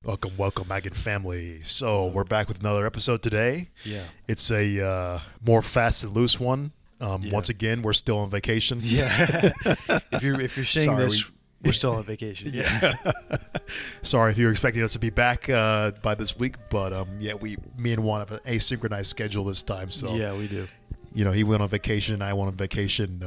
Welcome, Megan family. So we're back with another episode today. Yeah. It's a more fast and loose one. Once again, we're still on vacation. Yeah. if you're seeing Sorry, this, we're still on vacation. Yeah. Sorry if you were expecting us to be back by this week, but me and Juan have an asynchronized schedule this time. So yeah, we do. You know, he went on vacation and I went on vacation.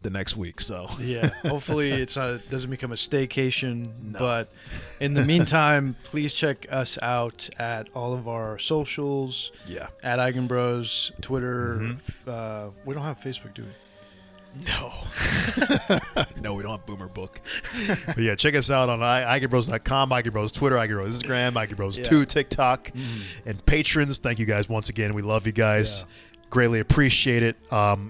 The next week, so yeah. Hopefully, it doesn't become a staycation. No. But in the meantime, please check us out at all of our socials. Yeah. At Eigenbros, Twitter. Mm-hmm. We don't have Facebook, do we? No, we don't have Boomer Book. But yeah, check us out on Eigenbros.com, Eigenbros Twitter, Eigenbros Instagram, Eigenbros2, TikTok, and patrons. Thank you guys once again. We love you guys. Yeah. Greatly appreciate it.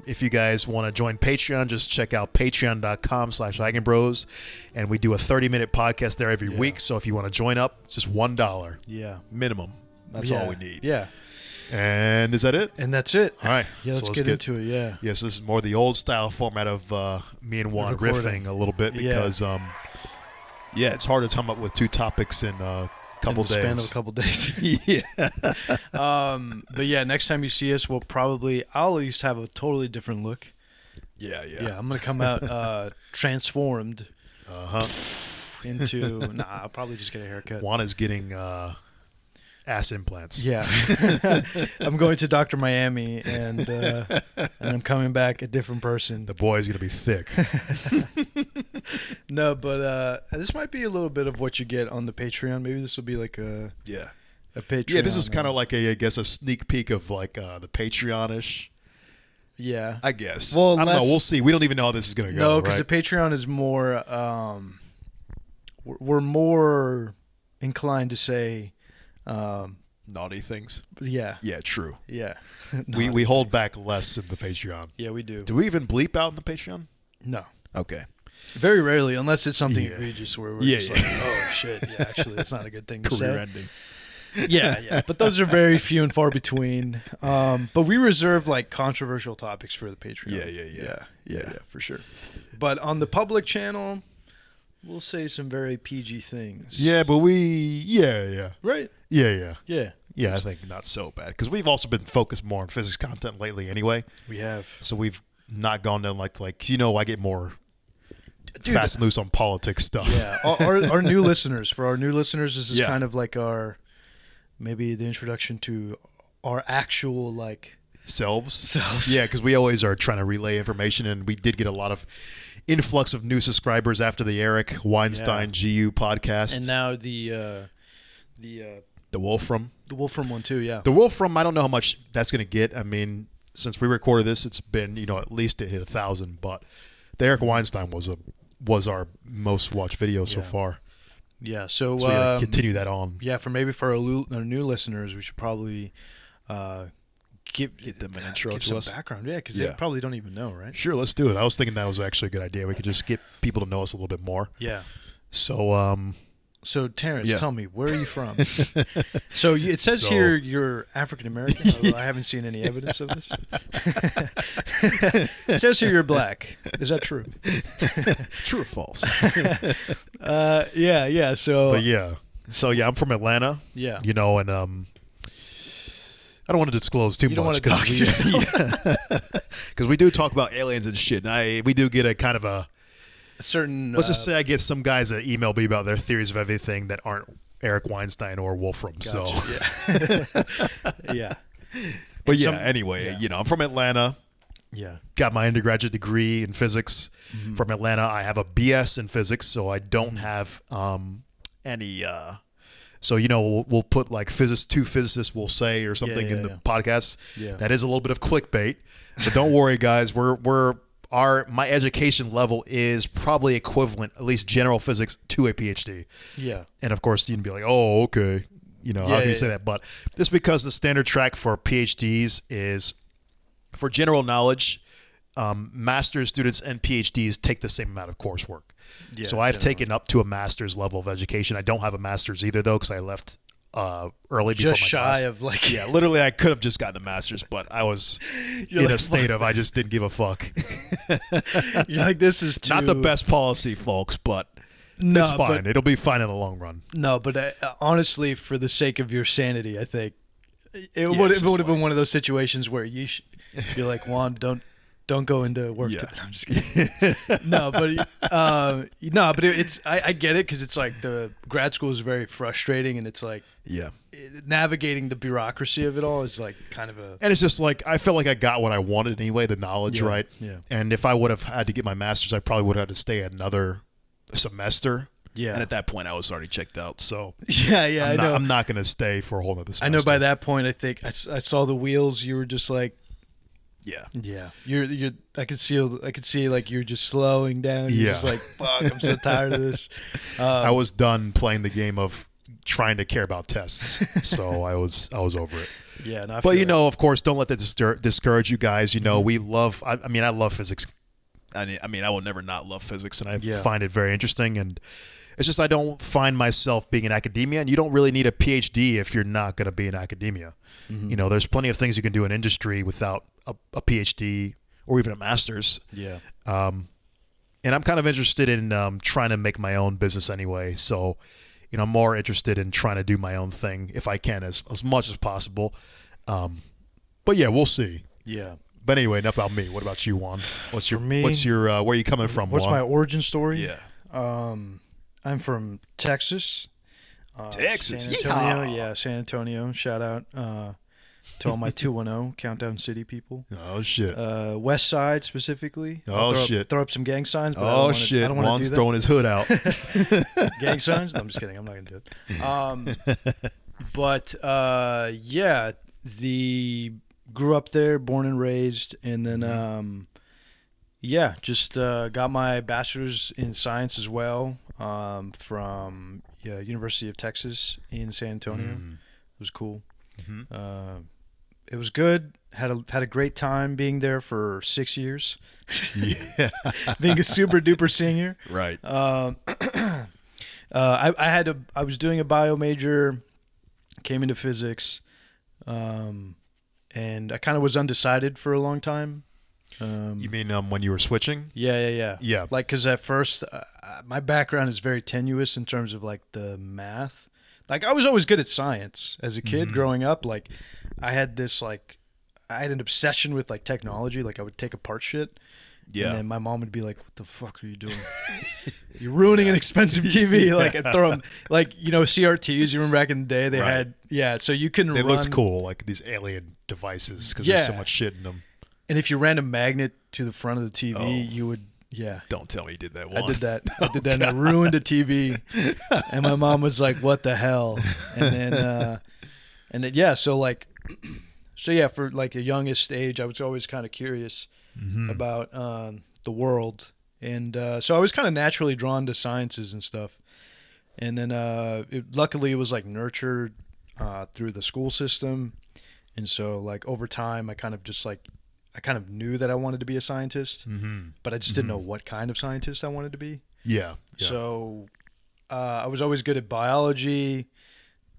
If you guys want to join Patreon, just check out patreon.com/Eigenbros, and we do a 30-minute podcast there every week. So if you want to join up, it's just $1 minimum. That's all we need. Yeah. And is that it? And that's it. All right. Yeah, let's get into it. Yeah. Yes, this is more the old style format of me and Juan riffing a little bit because it's hard to come up with two topics in in the span of a couple days. Yeah. But yeah, next time you see us, I'll at least have a totally different look. Yeah. Yeah, I'm going to come out transformed into, I'll probably just get a haircut. Juan is getting ass implants. Yeah. I'm going to Dr. Miami and I'm coming back a different person. The boy's going to be thick. No, but this might be a little bit of what you get on the Patreon. Maybe this will be like a Patreon. Yeah, this is kind of like a sneak peek of like the Patreon-ish. Yeah. I guess. Well, I don't know. We'll see. We don't even know how this is going to go. No, because the Patreon is more we're more inclined to say naughty things. Yeah. Yeah, true. Yeah. we hold back less in the Patreon. Yeah, we do. Do we even bleep out in the Patreon? No. Okay. Very rarely, unless it's something egregious where we're just like, oh shit, yeah, actually that's not a good thing to say. Career ending. Yeah. But those are very few and far between. But we reserve like controversial topics for the Patreon. Yeah, for sure. But on the public channel, we'll say some very PG things. Yeah, but Right? Yeah. Yeah, I think not so bad. Because we've also been focused more on physics content lately anyway. We have. So we've not gone down like I get more fast and loose on politics stuff. Yeah. Our new listeners, this is kind of like maybe the introduction to our actual like selves. Yeah, because we always are trying to relay information, and we did get a lot of influx of new subscribers after the Eric Weinstein GU podcast, and now the Wolfram. The Wolfram one too, yeah. The Wolfram, I don't know how much that's going to get. I mean, since we recorded this, it's been at least it hit 1,000. But the Eric Weinstein was our most watched video so far. Yeah, so we gotta continue that on. Yeah, for our new listeners, we should probably get them an intro to us. Background, yeah, because they probably don't even know, right? Sure, let's do it. I was thinking that was actually a good idea. We could just get people to know us a little bit more. Yeah. So, Terence, tell me, where are you from? So it says here you're African American, although I haven't seen any evidence of this. It says here you're black. Is that true? True or false? Yeah. So I'm from Atlanta. Yeah. And I don't want to disclose too much because we do talk about aliens and shit. And we do get a kind of a certain. Let's just say I get some guys that email me about their theories of everything that aren't Eric Weinstein or Wolfram. Gotcha. So yeah. But anyway, I'm from Atlanta. Yeah. Got my undergraduate degree in physics from Atlanta. I have a BS in physics, so I don't have any. So we'll put like two physicists will say or something in the podcast. Yeah. That is a little bit of clickbait. So don't worry, guys. My education level is probably equivalent, at least general physics, to a PhD. Yeah. And of course, you'd be like, oh, okay. How can you say that? But just because the standard track for PhDs is for general knowledge, master's students and PhDs take the same amount of coursework. Yeah, so I've taken up to a master's level of education. I don't have a master's either, though, because I left early before my class. Of like literally I could have just gotten a master's, but I was in a state of I just didn't give a fuck. You're like, this is not the best policy, folks, but No, it's fine. It'll be fine in the long run. No, but honestly, for the sake of your sanity, I think it would have been one of those situations where you're like, Juan, don't go into work. Yeah. I'm just kidding. No, but it's I get it because it's like the grad school is very frustrating, and it's like navigating the bureaucracy of it all is like kind of a. And it's just like I felt like I got what I wanted anyway, the knowledge, right? Yeah. And if I would have had to get my master's, I probably would have had to stay another semester. Yeah. And at that point, I was already checked out. So I know. I'm not going to stay for a whole other semester. I know by that point, I think I saw the wheels. You were just like. Yeah. You're. I could see like you're just slowing down. You're just like, fuck, I'm so tired of this. I was done playing the game of trying to care about tests, so I was over it. Yeah, no, but of course, don't let that discourage you guys. We love. I mean, I love physics. I mean, I will never not love physics, and I find it very interesting. And it's just I don't find myself being in academia, and you don't really need a PhD if you're not going to be in academia. Mm-hmm. There's plenty of things you can do in industry without a PhD or even a master's. Yeah. And I'm kind of interested in trying to make my own business anyway. So, I'm more interested in trying to do my own thing if I can as much as possible. But yeah, we'll see. Yeah. But anyway, enough about me. What about you, Juan? Where are you coming from, What's Juan? my origin story? Yeah. I'm from Texas. Texas. San Antonio. Yeah, San Antonio. Shout out to all my 210 Countdown City people. Oh, shit. West Side specifically. Shit. Throw up some gang signs. But shit. Juan's throwing his hood out. Gang signs? No, I'm just kidding. I'm not going to do it. Grew up there, born and raised, and then just got my bachelor's in science as well from University of Texas in San Antonio. It was cool. Mm-hmm. It was good. Had a great time being there for 6 years. Yeah. Being a super duper senior. Right. I was doing a bio major, came into physics, and I kind of was undecided for a long time. You mean when you were switching? Yeah. Yeah. Like, because at first, my background is very tenuous in terms of like the math. Like, I was always good at science as a kid growing up. Like, I had an obsession with like technology. Like, I would take apart shit. Yeah. And then my mom would be like, "What the fuck are you doing? You're ruining an expensive TV." Like, I'd throw them, like, CRTs. You remember back in the day, they had, so you couldn't run. They looked cool, like these alien devices, because there's so much shit in them. And if you ran a magnet to the front of the TV, you would, Don't tell me you did that one. I did that. And I ruined a TV. And my mom was like, "What the hell?" And then, for like a youngest age, I was always kind of curious about the world. And so I was kind of naturally drawn to sciences and stuff. And then luckily it was like nurtured through the school system. And so like over time, I kind of knew that I wanted to be a scientist, but I just didn't know what kind of scientist I wanted to be. Yeah. So I was always good at biology,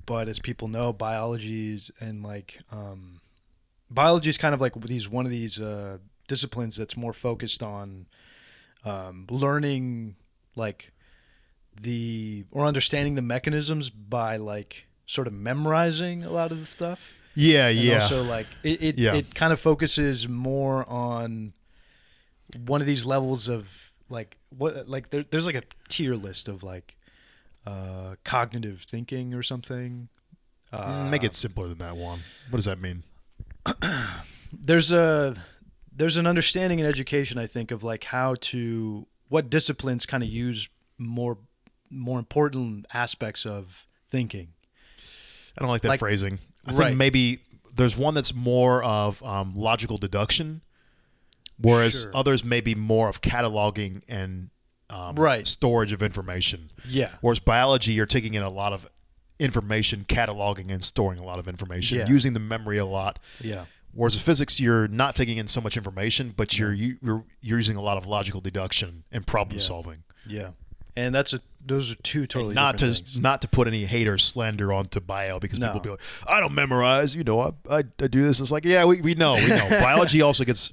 but as people know, biology is kind of like one of these disciplines that's more focused on learning or understanding the mechanisms by like sort of memorizing a lot of the stuff. Yeah, and also, like, it kind of focuses more on one of these levels of like there's like a tier list of like cognitive thinking or something. Make it simpler than that, Juan. What does that mean? There's an understanding in education, I think, of like what disciplines kind of use more important aspects of thinking. I don't like that phrasing. I think maybe there's one that's more of logical deduction, whereas others may be more of cataloging and storage of information. Yeah. Whereas biology, you're taking in a lot of information, cataloging and storing a lot of information, using the memory a lot. Yeah. Whereas in physics, you're not taking in so much information, but you're using a lot of logical deduction and problem solving. Yeah. And those are two totally different things. Not to put any hate or slander onto bio, because people be like, "I don't memorize, I do this." It's like, we know. Biology also gets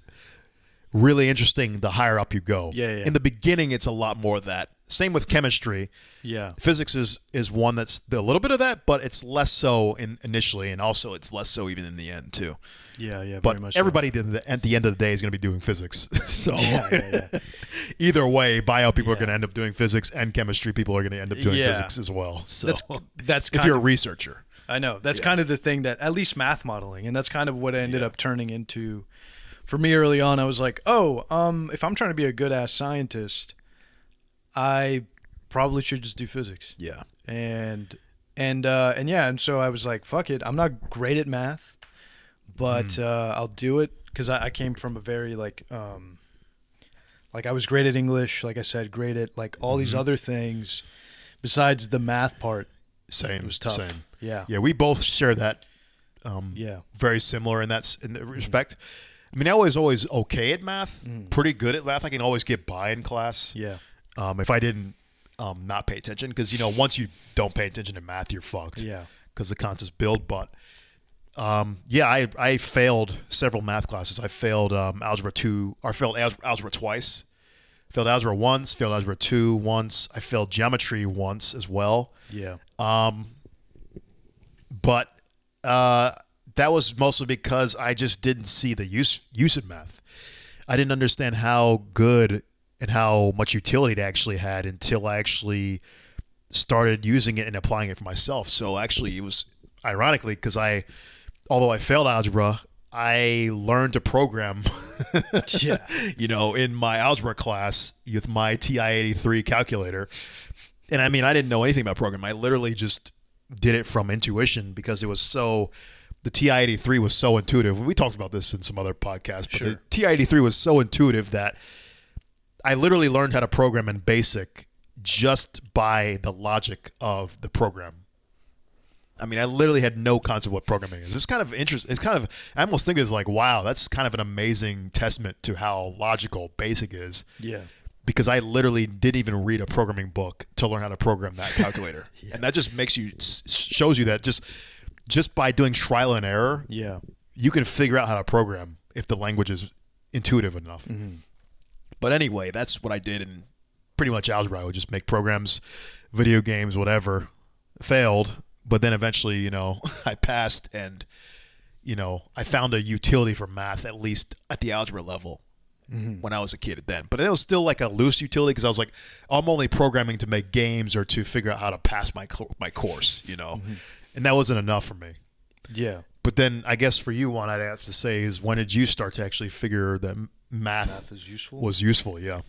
really interesting the higher up you go. Yeah. In the beginning, it's a lot more of that. Same with chemistry. Yeah. Physics is one that's a little bit of that, but it's less so initially, and also it's less so even in the end too. Yeah. But very much everybody at the end of the day is going to be doing physics. So yeah. either way, bio people are going to end up doing physics, and chemistry people are going to end up doing Yeah. physics as well. So that's if you're a researcher. I know. That's kind of the thing that, at least math modeling, and that's kind of what it ended up turning into. For me early on, I was like, if I'm trying to be a good-ass scientist, I probably should just do physics. Yeah. And so I was like, fuck it. I'm not great at math, but I'll do it, because I came from a very, like I was great at English, like I said, great at, like, all these other things besides the math part. Same. It was tough. Same. Yeah. Yeah, we both share that. Very similar in that respect. I mean, I was always okay at math, pretty good at math. I can always get by in class. Yeah. If I didn't not pay attention, because once you don't pay attention to math, you're fucked. Yeah. Because the concepts build. But I failed several math classes. I failed algebra 2, or failed algebra twice. Failed algebra once. Failed algebra 2 once. I failed geometry once as well. Yeah. But that was mostly because I just didn't see the use of math. I didn't understand how good and how much utility it actually had until I actually started using it and applying it for myself. So actually, it was ironically because although I failed algebra, I learned to program. In my algebra class with my TI-83 calculator. And I mean, I didn't know anything about programming. I literally just did it from intuition because it was the TI-83 was so intuitive. We talked about this in some other podcasts, but the TI-83 was so intuitive that I literally learned how to program in BASIC just by the logic of the program. I mean, I literally had no concept of what programming is. It's kind of interesting. It's kind of, I almost think it's like, wow, that's kind of an amazing testament to how logical BASIC is. Yeah. Because I literally didn't even read a programming book to learn how to program that calculator. And that just shows you that just by doing trial and error, you can figure out how to program if the language is intuitive enough. Mm-hmm. But anyway, that's what I did in pretty much algebra. I would just make programs, video games, whatever. Failed, but then eventually, I passed, and I found a utility for math, at least at the algebra level. When I was a kid then. But it was still like a loose utility because I was like, I'm only programming to make games or to figure out how to pass my course, And that wasn't enough for me. Yeah. But then I guess for you, one I'd have to say is, when did you start to actually figure that math is useful? Was useful, yeah.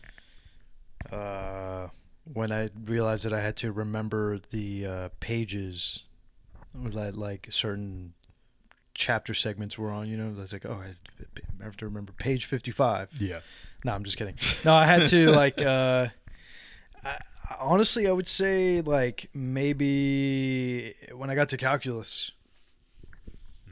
When I realized that I had to remember the pages that like certain chapter segments were on, I was like, I have to remember page 55. Yeah. No, I'm just kidding. No, I had to honestly, I would say like maybe when I got to calculus.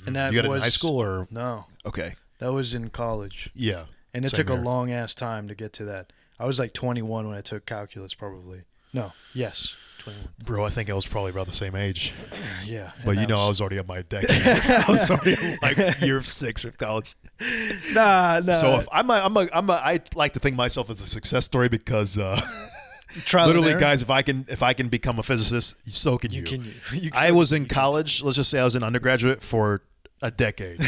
And that you got it in high school or? No. Okay. That was in college. Yeah. And it took a long ass time to get to that. I was like 21 when I took calculus, probably. No. Yes. 21. Bro, I think I was probably about the same age. Yeah. But I was already on my decade. I was already in like year 6 of college. Nah. So if I like to think of myself as a success story because literally, guys, if I can become a physicist, so can you. I was in college. Let's just say I was an undergraduate for a decade,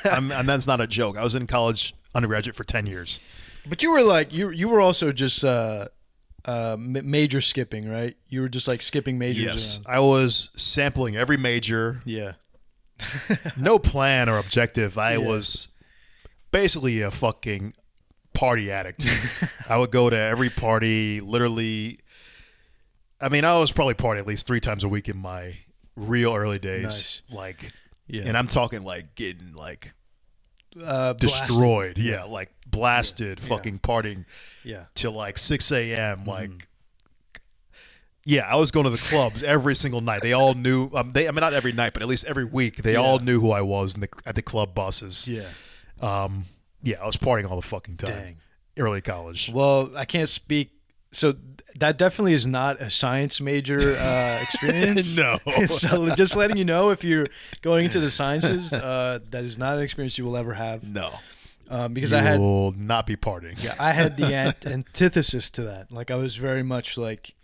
and that's not a joke. I was in college undergraduate for 10 years. But you were like you were also just major skipping, right? You were just like skipping majors. Yes, I was sampling every major. Yeah. No plan or objective. I was basically a fucking party addict. I would go to every party, literally. I mean, I was probably partying at least 3 times a week in my real early days. Nice. And I'm talking like getting like destroyed. Yeah, like blasted, fucking partying. Yeah. Till like 6 a.m. Like, I was going to the clubs every single night. They all knew. Not every night, but at least every week, they all knew who I was at the club buses. Yeah. I was partying all the fucking time. Dang. Early college. Well, I can't speak. So that definitely is not a science major experience. No. So just letting you know, if you're going into the sciences, that is not an experience you will ever have. No. Because you I had will not be partying. Yeah, I had the antithesis to that. Like I was very much like,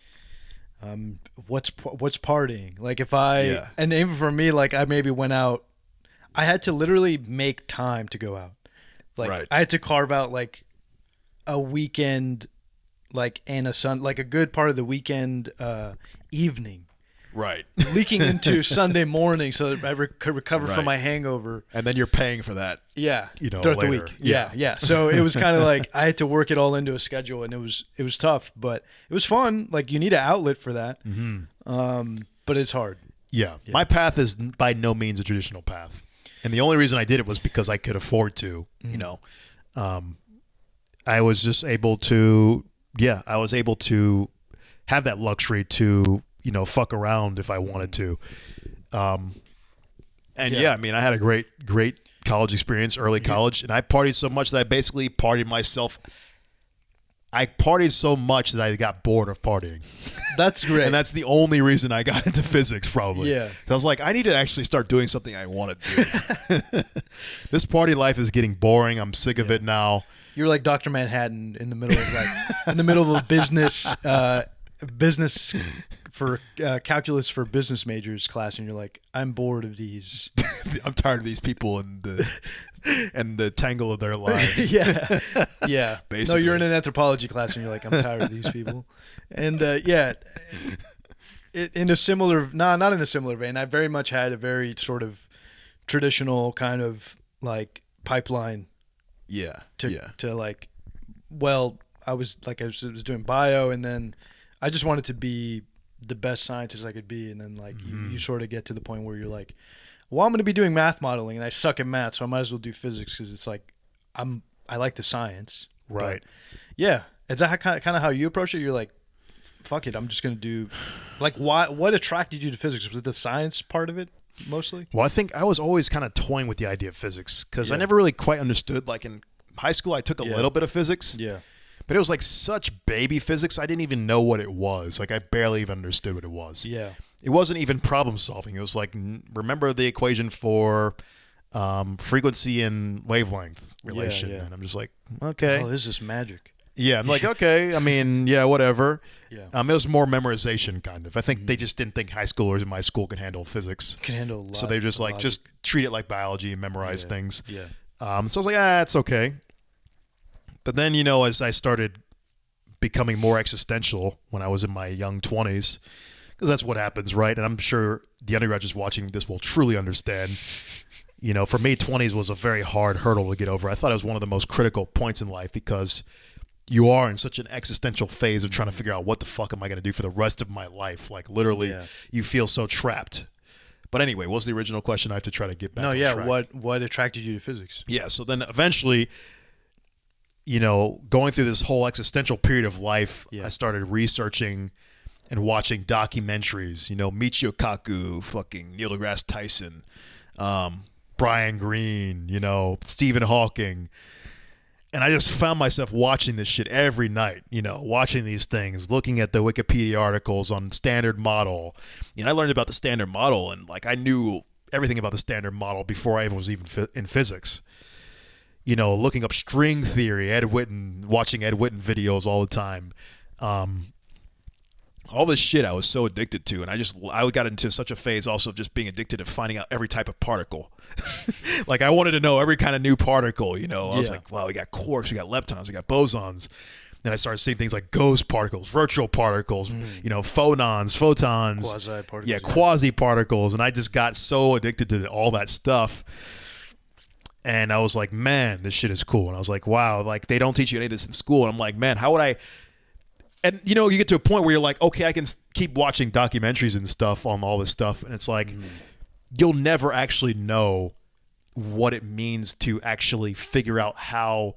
what's partying? Like if I and even for me, like I maybe went out. I had to literally make time to go out. Like I had to carve out like a weekend, like and like a good part of the weekend evening. Right. Leaking into Sunday morning so that I could recover from my hangover. And then you're paying for that. Yeah. Throughout the week. Yeah. So it was kind of like I had to work it all into a schedule, and it was tough, but it was fun. Like you need an outlet for that. Mm-hmm. But it's hard. Yeah. My path is by no means a traditional path. And the only reason I did it was because I could afford to, I was just able to, I was able to have that luxury to, fuck around if I wanted to. I mean, I had a great college experience, early college, and I partied so much that I basically partied myself. I partied so much that I got bored of partying. That's great. And that's the only reason I got into physics, probably. Yeah. I was like, I need to actually start doing something I want to do. This party life is getting boring. I'm sick of it now. You're like Dr. Manhattan in the middle of a business for calculus for business majors class, and you're like, I'm bored of these. I'm tired of these people and the tangle of their lives. Yeah. Basically. No, you're in an anthropology class, and you're like, I'm tired of these people. And in a similar, not in a similar vein, I very much had a very sort of traditional kind of like pipeline. To like, well, I was doing bio, and then I just wanted to be the best scientist I could be, and then like you sort of get to the point where you're like, well, I'm going to be doing math modeling, and I suck at math, so I might as well do physics because it's like I like the science. Right. But, is that kind of how you approach it? You're like, fuck it, I'm just going to do like what attracted you to physics? Was it the science part of it mostly? Well, I think I was always kind of toying with the idea of physics because I never really quite understood. Like in high school, I took a little bit of physics. Yeah. But it was like such baby physics. I didn't even know what it was. Like I barely even understood what it was. Yeah. It wasn't even problem solving. It was like, remember the equation for frequency and wavelength relation. And I'm just like, okay. Oh, this is magic. Yeah. I'm like, okay. I mean, whatever. Yeah. It was more memorization kind of. I think they just didn't think high schoolers in my school could handle physics. So they just like, just treat it like biology and memorize things. Yeah. So I was like, it's okay. But then, as I started becoming more existential when I was in my young 20s, because that's what happens, right? And I'm sure the undergraduates watching this will truly understand. For me, 20s was a very hard hurdle to get over. I thought it was one of the most critical points in life because you are in such an existential phase of trying to figure out what the fuck am I going to do for the rest of my life? Like literally, you feel so trapped. But anyway, what was the original question? I have to try to get back on track. What attracted you to physics? Yeah, so then eventually, going through this whole existential period of life, I started researching and watching documentaries, Michio Kaku, fucking Neil deGrasse Tyson, Brian Greene, Stephen Hawking. And I just found myself watching this shit every night, watching these things, looking at the Wikipedia articles on Standard Model. I learned about the Standard Model, and like I knew everything about the Standard Model before I was even in physics. Looking up string theory, Ed Witten, watching Ed Witten videos all the time. All this shit I was so addicted to, and I got into such a phase also of just being addicted to finding out every type of particle. Like I wanted to know every kind of new particle, I was like, wow, we got quarks, we got leptons, we got bosons. Then I started seeing things like ghost particles, virtual particles, photons, quasi-particles. Yeah, quasi-particles. And I just got so addicted to all that stuff. And I was like, man, this shit is cool. And I was like, wow, like they don't teach you any of this in school. And I'm like, man, how would I... And, you get to a point where you're like, okay, I can keep watching documentaries and stuff on all this stuff. And it's like, you'll never actually know what it means to actually figure out how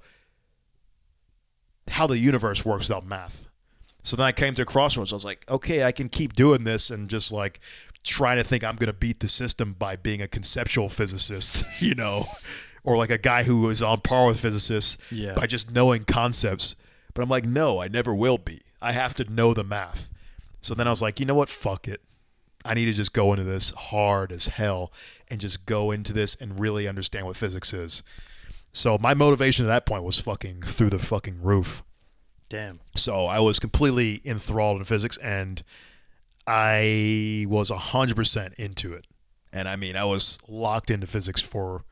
the universe works without math. So then I came to a crossroads. I was like, okay, I can keep doing this and just like trying to think I'm going to beat the system by being a conceptual physicist, or like a guy who is on par with physicists by just knowing concepts. But I'm like, no, I never will be. I have to know the math. So then I was like, you know what? Fuck it. I need to just go into this hard as hell and just go into this and really understand what physics is. So my motivation at that point was fucking through the fucking roof. Damn. So I was completely enthralled in physics, and I was 100% into it. And I mean, I was locked into physics for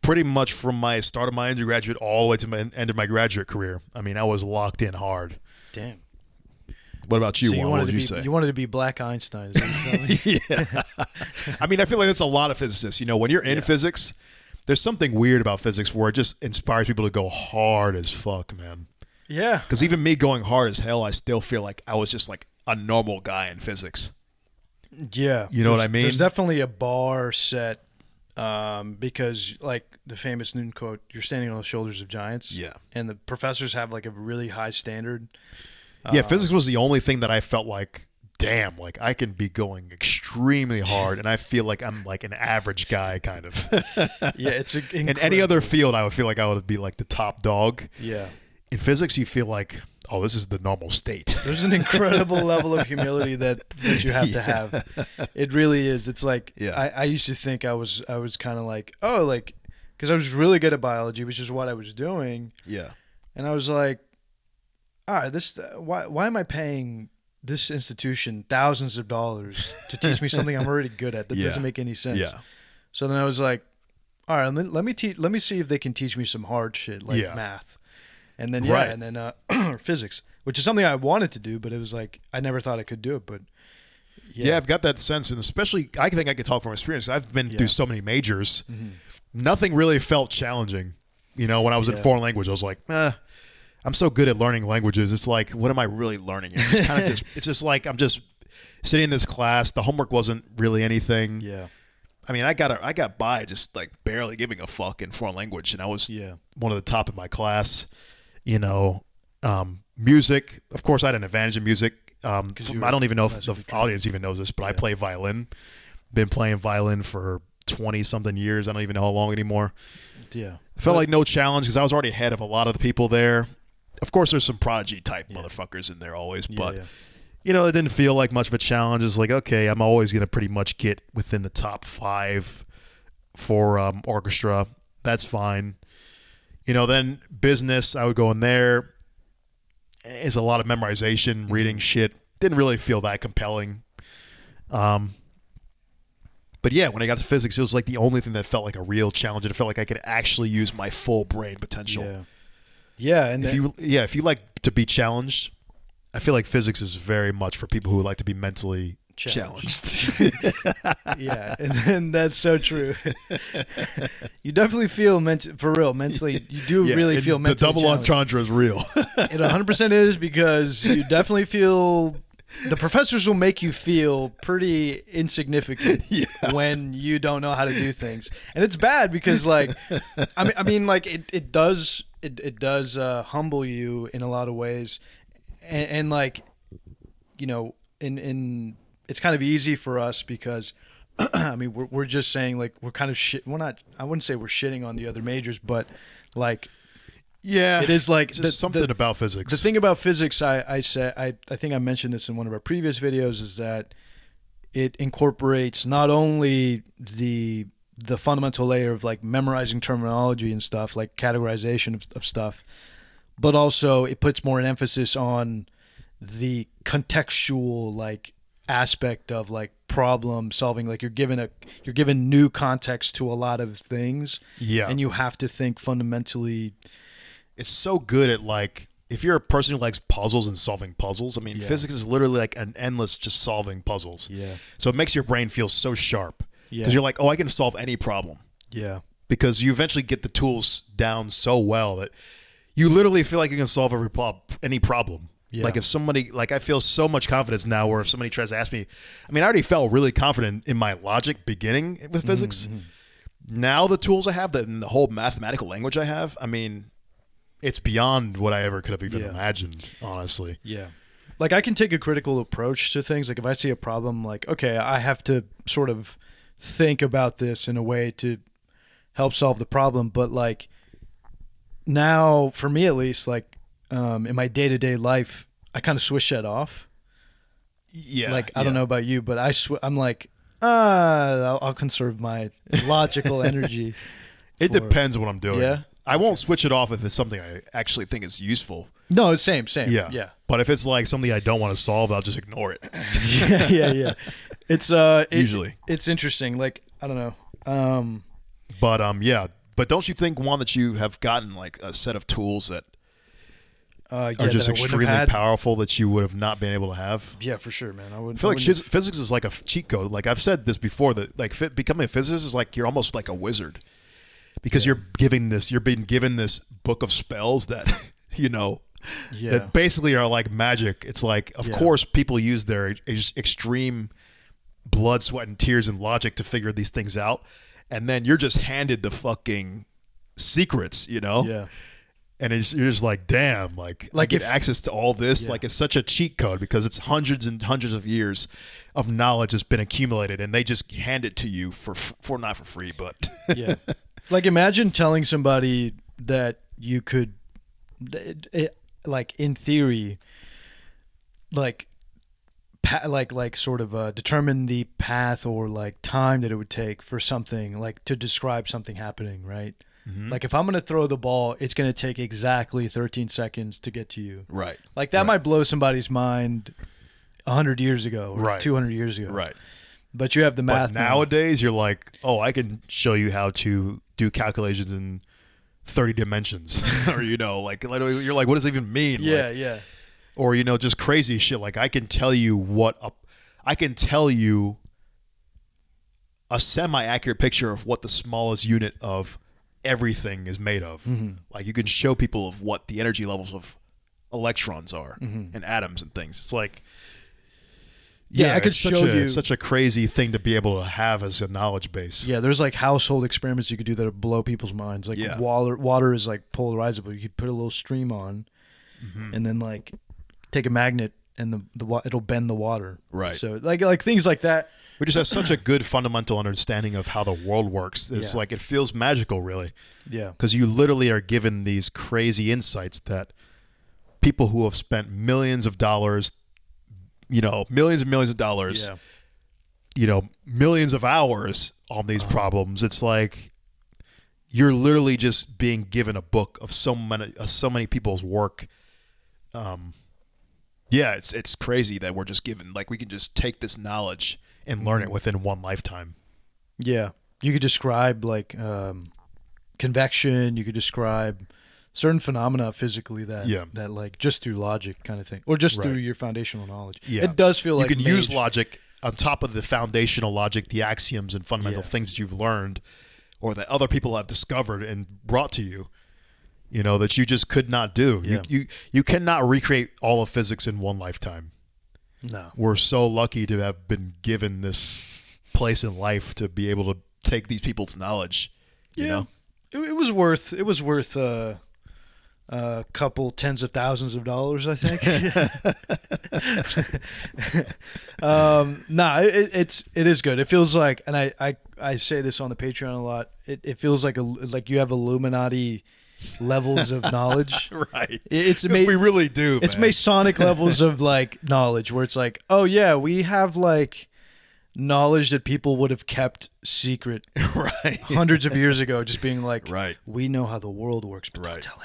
pretty much from my start of my undergraduate all the way to my end of my graduate career. I mean, I was locked in hard. Damn. What about you, So Juan? What would you say? You wanted to be Black Einstein. Is that what you're telling me? Yeah. I mean, I feel like that's a lot of physicists. You know, when you're in physics, there's something weird about physics where it just inspires people to go hard as fuck, man. Yeah. Because even me going hard as hell, I still feel like I was just like a normal guy in physics. Yeah. You know what I mean? There's definitely a bar set because, like the famous Newton quote, you're standing on the shoulders of giants. Yeah. And the professors have like a really high standard. Yeah, physics was the only thing that I felt like, damn, like I can be going extremely hard, and I feel like I'm like an average guy, kind of. Yeah, it's in any other field, I would feel like I would be like the top dog. Yeah. In physics, you feel like, oh, this is the normal state. There's an incredible level of humility that you have to have. It really is. It's like I used to think I was kind of like, oh, like, because I was really good at biology, which is what I was doing. Yeah. And I was like, all right, why am I paying this institution thousands of dollars to teach me something I'm already good at? That doesn't make any sense. Yeah. So then I was like, all right, let me see if they can teach me some hard shit like math. And then and then physics, which is something I wanted to do, but it was like I never thought I could do it. But yeah, I've got that sense, and especially I think I can talk from experience. I've been through so many majors. Mm-hmm. Nothing really felt challenging. You know, when I was in foreign language, I was like, I'm so good at learning languages. It's like, what am I really learning? It's kind of it's just like I'm just sitting in this class. The homework wasn't really anything. Yeah. I mean, I got by just like barely giving a fuck in foreign language, and I was one of the top in my class. You know, music. Of course, I had an advantage in music. I don't even know if the audience even knows this, but I play violin. Been playing violin for 20-something years. I don't even know how long anymore. Yeah. I felt like no challenge because I was already ahead of a lot of the people there. Of course, there's some prodigy type motherfuckers in there always, but you know, it didn't feel like much of a challenge. It's like, okay, I'm always going to pretty much get within the top 5 for orchestra. That's fine. You know, then business, I would go in there. It's a lot of memorization, reading shit. Didn't really feel that compelling. But yeah, when I got to physics, it was like the only thing that felt like a real challenge. It felt like I could actually use my full brain potential. Yeah. Yeah, and if you like to be challenged, I feel like physics is very much for people who like to be mentally challenged. Yeah, and that's so true. You definitely feel for real mentally. You do really feel mentally. The double entendre is real. It 100% is because you definitely feel. The professors will make you feel pretty insignificant when you don't know how to do things, and it's bad because, like, I mean, like it does humble you in a lot of ways, and like, you know, in it's kind of easy for us because, I mean, we're just saying like we're kind of we're not. I wouldn't say we're shitting on the other majors, but like. Yeah, it is like something about physics. The thing about physics, I think I mentioned this in one of our previous videos, is that it incorporates not only the fundamental layer of like memorizing terminology and stuff, like categorization of stuff, but also it puts more an emphasis on the contextual like aspect of like problem solving. Like you're given new context to a lot of things, and you have to think fundamentally. It's so good at like, if you're a person who likes puzzles and solving puzzles, I mean, physics is literally like an endless just solving puzzles. Yeah. So it makes your brain feel so sharp because you're like, oh, I can solve any problem. Yeah. Because you eventually get the tools down so well that you literally feel like you can solve any problem. Yeah. Like if somebody, like I feel so much confidence now where if somebody tries to ask me, I mean, I already felt really confident in my logic beginning with physics. Mm-hmm. Now the tools I have, and the whole mathematical language I have, I mean, it's beyond what I ever could have even imagined, honestly. Yeah. Like I can take a critical approach to things. Like if I see a problem, like, okay, I have to sort of think about this in a way to help solve the problem. But like now, for me at least, like in my day-to-day life, I kind of switch that off. Yeah. Like, I don't know about you, but I'm like, I'll conserve my logical energy. It depends on what I'm doing. Yeah? I won't switch it off if it's something I actually think is useful. No, it's same. Yeah. But if it's like something I don't want to solve, I'll just ignore it. yeah. It's usually it's interesting. Like, I don't know. But don't you think, Juan, that you have gotten like a set of tools that are just that extremely powerful that you would have not been able to have? Yeah, for sure, man. I feel like physics is like a cheat code. Like I've said this before, that like becoming a physicist is like you're almost like a wizard, because you're being given this book of spells that that basically are like magic. It's like, of course, people use their extreme blood, sweat, and tears and logic to figure these things out, and then you're just handed the fucking secrets, Yeah. And you're just like, damn, like I get access to all this. Like, it's such a cheat code because it's hundreds and hundreds of years of knowledge has been accumulated, and they just hand it to you for not for free, but yeah. Like, imagine telling somebody that you could, like, in theory, like sort of determine the path or like time that it would take for something, like to describe something happening, right? Mm-hmm. Like, if I'm going to throw the ball, it's going to take exactly 13 seconds to get to you. Right. Like, that might blow somebody's mind 100 years ago or 200 years ago. Right. But you have the math. But nowadays, you're like, oh, I can show you how to do calculations in 30 dimensions. Or, like, you're like, what does it even mean? Yeah, like, or, just crazy shit. Like, I can tell you a semi-accurate picture of what the smallest unit of everything is made of. Mm-hmm. Like, you can show people of what the energy levels of electrons are and atoms and things. It's like, I could show you such a crazy thing to be able to have as a knowledge base. Yeah, there's like household experiments you could do that would blow people's minds. Like, water is like polarizable. You could put a little stream on, and then like take a magnet and it'll bend the water. Right. So like things like that. We just have such a good fundamental understanding of how the world works. It's like, it feels magical, really. Yeah. Because you literally are given these crazy insights that people who have spent millions of dollars, millions and millions of dollars, millions of hours on these problems. It's like you're literally just being given a book of so many people's work. It's crazy that we're just given, like, we can just take this knowledge and learn it within one lifetime. Yeah. You could describe like convection. You could describe certain phenomena physically that like just through logic kind of thing, or just through your foundational knowledge. Yeah. It does feel like you can use logic on top of the foundational logic, the axioms and fundamental things that you've learned or that other people have discovered and brought to you, that you just could not do. Yeah. You cannot recreate all of physics in one lifetime. No. We're so lucky to have been given this place in life to be able to take these people's knowledge. It was worth a couple tens of thousands of dollars, I think. It is good. It feels like, and I say this on the Patreon a lot, it feels like you have Illuminati levels of knowledge. Right. We really do. It's Masonic levels of like knowledge, where it's like, oh yeah, we have like knowledge that people would have kept secret hundreds of years ago, just being like, we know how the world works, but don't tell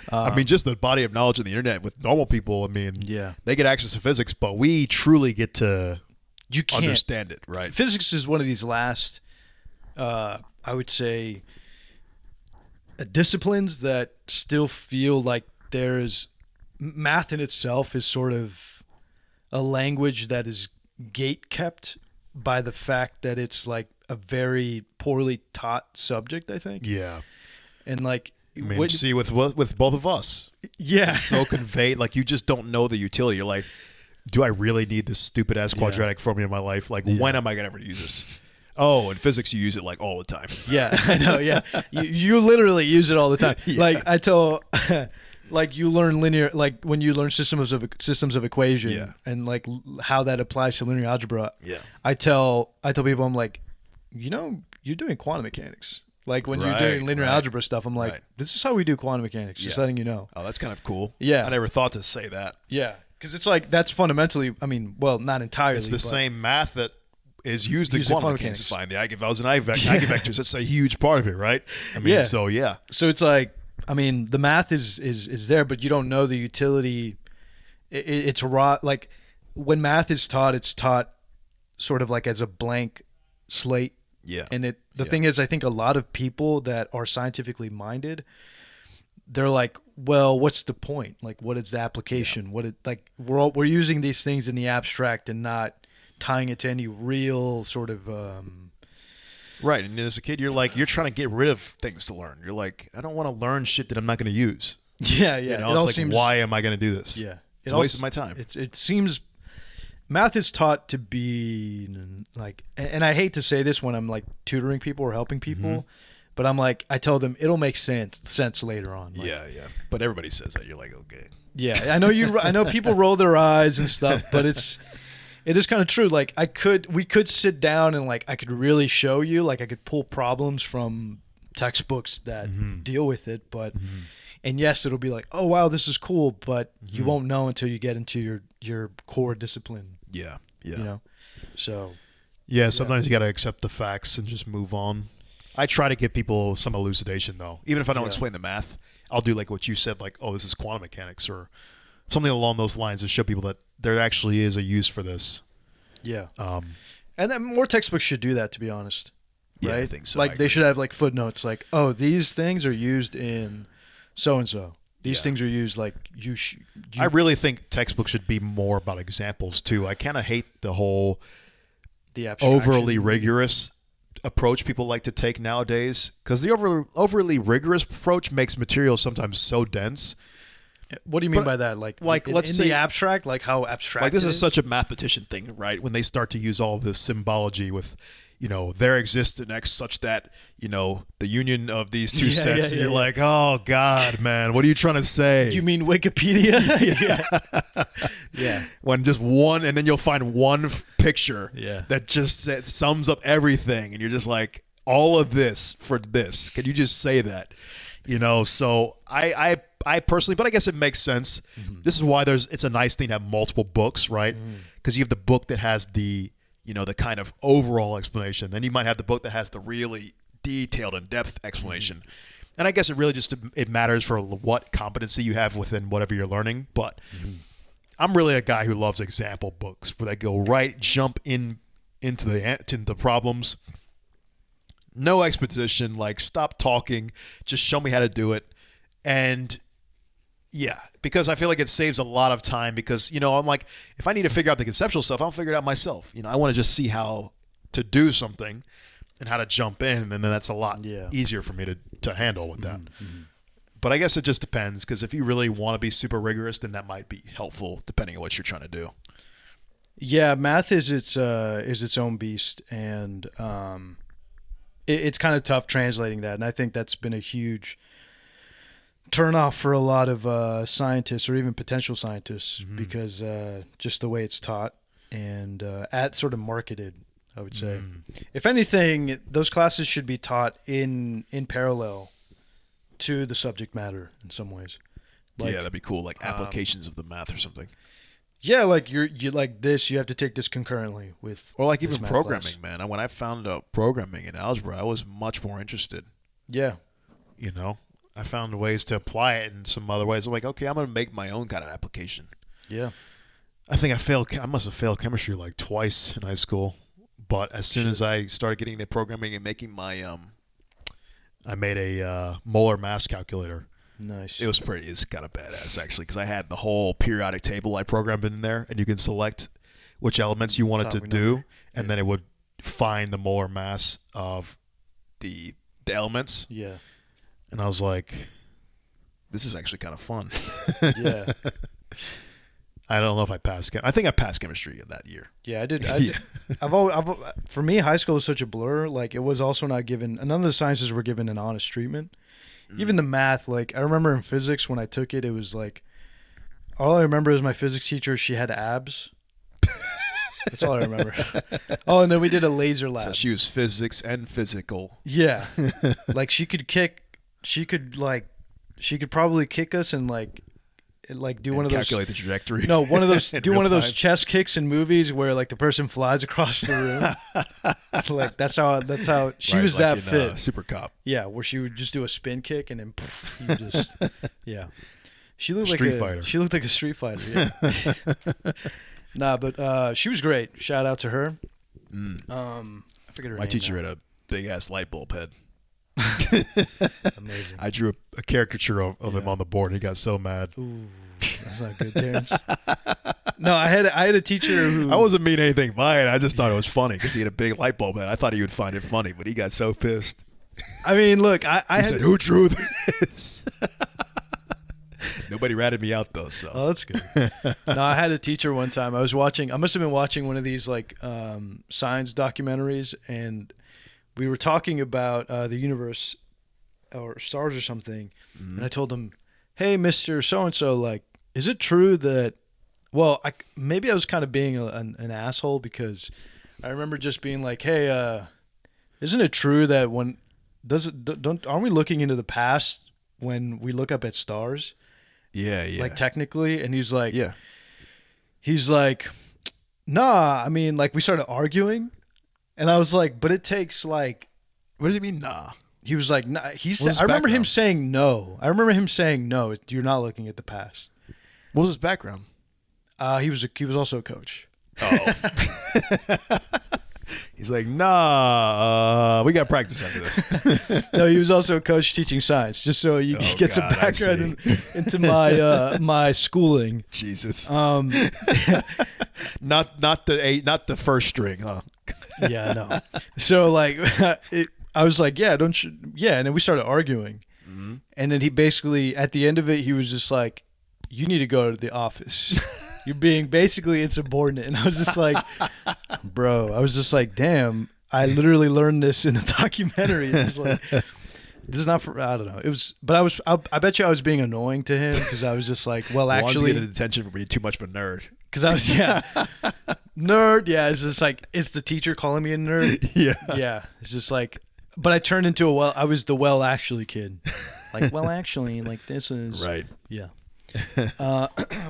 anybody. Just the body of knowledge on the internet with normal people, they get access to physics, but we truly get to understand it, right? Physics is one of these last, I would say, disciplines that still feel like there's math in itself is sort of a language that is gate kept by the fact that it's like a very poorly taught subject, I think. Yeah. And like, see with both of us. Yeah. It's so conveyed, like, you just don't know the utility. You're like, do I really need this stupid ass quadratic formula in my life? Like, when am I gonna ever use this? Oh, in physics, you use it like all the time. Yeah, I know. Yeah, you literally use it all the time. Yeah. Like I tell, like you learn linear, like when you learn systems of equation, and like how that applies to linear algebra. Yeah, I tell people, I'm like, you're doing quantum mechanics. Like when you're doing linear algebra stuff, I'm like, this is how we do quantum mechanics. Just letting you know. Oh, that's kind of cool. Yeah, I never thought to say that. Yeah, because it's like that's fundamentally. Not entirely. It's the same math that is used in quantum mechanics to find the eigenvalues and eigenvectors. That's a huge part of it, right? I mean, so it's like, I mean, the math is there, but you don't know the utility. It's raw. Like when math is taught, it's taught sort of like as a blank slate. Yeah. And the thing is, I think a lot of people that are scientifically minded, they're like, well, what's the point? Like, what is the application? We're using these things in the abstract and not tying it to any real sort of right. And as a kid, you're trying to get rid of things to learn. You're like, I don't want to learn shit that I'm not going to use. Yeah. You know, it's like, why am I going to do this? Yeah. It's a waste of my time. It seems math is taught to be like, and I hate to say this when I'm like tutoring people or helping people, but I'm like, I tell them it'll make sense later on. Like, yeah. But everybody says that. You're like, okay. Yeah, I know people roll their eyes and stuff, but it is kind of true. Like we could sit down and like I could really show you, like I could pull problems from textbooks that deal with it, but and yes, it'll be like, oh wow, this is cool, but you won't know until you get into your core discipline. Yeah. You know, so sometimes you got to accept the facts and just move on. I try to give people some elucidation though, even if I don't explain the math. I'll do like what you said, like, oh, this is quantum mechanics or something along those lines to show people that there actually is a use for this. Yeah. And then more textbooks should do that, to be honest. Right? Yeah, I think so. Like they should have like footnotes like, oh, these things are used in so-and-so. These things are used like I really think textbooks should be more about examples too. I kind of hate the whole overly rigorous approach people like to take nowadays, because the overly rigorous approach makes material sometimes so dense. What do you mean by that? Like let's say the abstract, like how abstract. Like this is such a mathematician thing, right? When they start to use all this symbology with, you know, there exists an X such that, you know, the union of these two sets. And you're like, oh God, man, what are you trying to say? You mean Wikipedia? Yeah. When just one, and then you'll find one picture that just sums up everything, and you're just like, all of this for this. Can you just say that? You know, so I personally, but I guess it makes sense. This is why it's a nice thing to have multiple books, right? Because you have the book that has the, you know, the kind of overall explanation. Then you might have the book that has the really detailed and depth explanation. And I guess it really just, it matters for what competency you have within whatever you're learning. But I'm really a guy who loves example books where they go jump into the problems. No exposition, like stop talking, just show me how to do it. And yeah, because I feel like it saves a lot of time, because, you know, I'm like, if I need to figure out the conceptual stuff, I'll figure it out myself. You know, I want to just see how to do something and how to jump in, and then that's a lot easier for me to handle with that. But I guess it just depends, because if you really want to be super rigorous, then that might be helpful depending on what you're trying to do. Yeah, math is its own beast, and it's kind of tough translating that, and I think that's been a huge turn off for a lot of scientists or even potential scientists, because just the way it's taught and sort of marketed, I would say. If anything, those classes should be taught in parallel to the subject matter in some ways. Like, that'd be cool, like applications of the math or something. Yeah, like you like this, you have to take this concurrently with, or like even programming, man. When I found out programming in algebra, I was much more interested. Yeah. You know, I found ways to apply it in some other ways. I'm like, okay, I'm going to make my own kind of application. Yeah. I think I must have failed chemistry like twice in high school. But as soon as I started getting into programming and making my, I made a molar mass calculator. Nice. It's kind of badass, actually, because I had the whole periodic table I programmed in there, and you can select which elements you wanted to do, and then it would find the molar mass of the elements. Yeah. And I was like, this is actually kind of fun. Yeah. I don't know if I passed. I think I passed chemistry in that year. Yeah, I did. For me, high school was such a blur. Like, it was also not given. None of the sciences were given an honest treatment. Even the math. Like, I remember in physics when I took it, it was like, all I remember is my physics teacher. She had abs. That's all I remember. Oh, and then we did a laser lab. So she was physics and physical. Yeah, like she could probably kick us and like like do one of those calculate the trajectory. No, one of those do one of those time. chest kicks in movies where like the person flies across the room. Like that's how she was like that in, fit. Super Cop. Yeah, where she would just do a spin kick and then you just yeah. She looked Street like fighter. She looked like a street fighter. Yeah. Nah, but she was great. Shout out to her. I forget her name. My teacher now. had a big ass light bulb head. Amazing. I drew a caricature of him on the board, and he got so mad. Ooh, that's not good, Terrence. No, I had a teacher who I wasn't mean anything by it. I just thought it was funny because he had a big light bulb head. I thought he would find it funny, but he got so pissed. I mean, look, I He said, "Who drew this?" Nobody ratted me out though. So Oh, that's good. No, I had a teacher one time. I must have been watching one of these like science documentaries, and we were talking about the universe or stars or something. And I told him, "Hey, Mr. So-and-so, like, is it true that, well, maybe I was kind of being an asshole because I remember just being like, hey, isn't it true that aren't we looking into the past when we look up at stars? yeah. Like technically?" And he's like, Yeah. He's like, "Nah, I mean, like we started arguing." And I was like, "But it takes like," What does he mean? Nah. he was like, "Nah." his I remember him background? saying no. I remember him saying no. You're not looking at the past. What was his background? He was also a coach. Oh. He's like, nah. We got practice after this. No, he was also a coach teaching science. Just so you Oh, get some God, I background into my my schooling. Jesus. Um, Not the first string, huh? yeah, no. So like, I was like, yeah, don't you? Yeah, and then we started arguing, and then he basically at the end of it, he was just like, "You need to go to the office. You're being basically insubordinate." And I was just like, bro, I was just like, damn, I literally learned this in the documentary. It was like, this is not for, I don't know. It was, but I bet you I was being annoying to him because I was just like, well, actually, get attention for being too much of a nerd. because I was, nerd. Yeah. It's just like, it's the teacher calling me a nerd. Yeah. Yeah. It's just like, but I turned into I was the actually kid. Like, well, actually, like this is. Right. Yeah.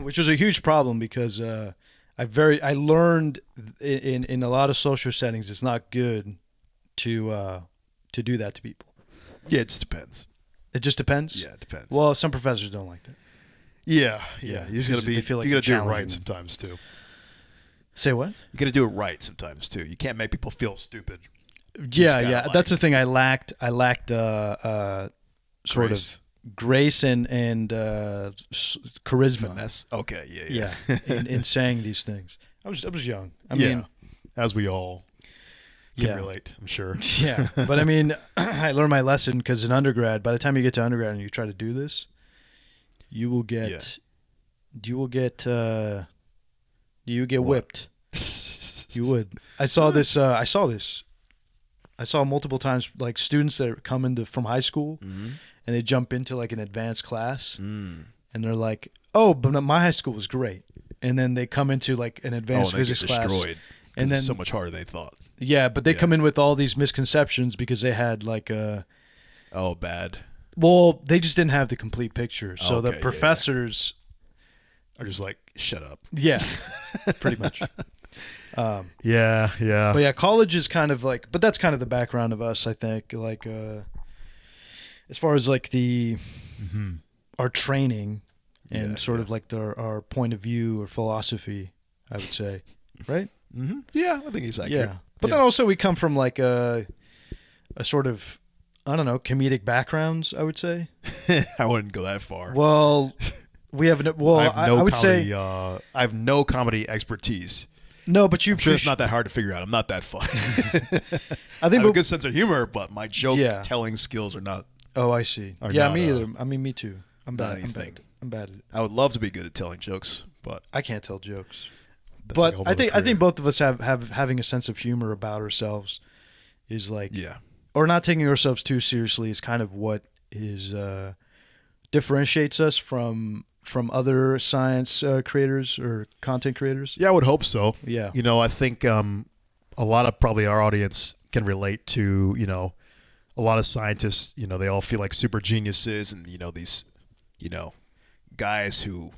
Which was a huge problem because I learned in a lot of social settings it's not good to do that to people. Yeah, it just depends. It just depends. Yeah, it depends. Well, some professors don't like that. Yeah. Yeah. You just gotta They feel like you gotta you're do it right challenging them. sometimes too. Say what? You gotta do it right sometimes too. You can't make people feel stupid. Yeah, gotta, yeah. like- That's the thing. I lacked sort Grace. of grace and charisma. Finesse. Okay. Yeah. Yeah. in saying these things. I was young. I mean, as we all can yeah. relate, I'm sure. Yeah, but I mean, I learned my lesson because in undergrad, by the time you get to undergrad and you try to do this, you will get, you get whipped. You would. I saw this. I saw multiple times like students that come into from high school and they jump into like an advanced class and they're like, "Oh, but my high school was great," and then they come into like an advanced physics get class. destroyed. And It's then so much harder than they thought. Yeah, but they come in with all these misconceptions because they had like a. Oh, bad. Well, they just didn't have the complete picture. So Okay, the yeah. professors, Are just like, shut up. yeah, pretty much. Yeah. But yeah, college is kind of like, but that's kind of the background of us, I think. Like, as far as like the our training and Yeah, sort of like our point of view or philosophy, I would say, right? Mm-hmm. Yeah, I think he's accurate. Yeah, but then also we come from like a sort of, I don't know, comedic backgrounds, I would say. I wouldn't go that far. Well, we have well, I would say say I have no comedy expertise. no, but you. I'm sure it's not that hard to figure out. I'm not that funny. I I think have a good sense of humor, but my joke Yeah. telling skills are not. Oh, I see. Are Yeah, not, me either. I mean, me too. I'm not bad. anything. I'm bad at it. I would love to be good at telling jokes, but I can't tell jokes. that's like a But whole I think other career. both of us have having a sense of humor about ourselves is like, Yeah. or not taking ourselves too seriously is kind of what is differentiates us from other science creators or content creators. Yeah, I would hope so. Yeah. You know, I think a lot of probably our audience can relate to, you know, a lot of scientists, you know, they all feel like super geniuses and, you know, these, you know, guys who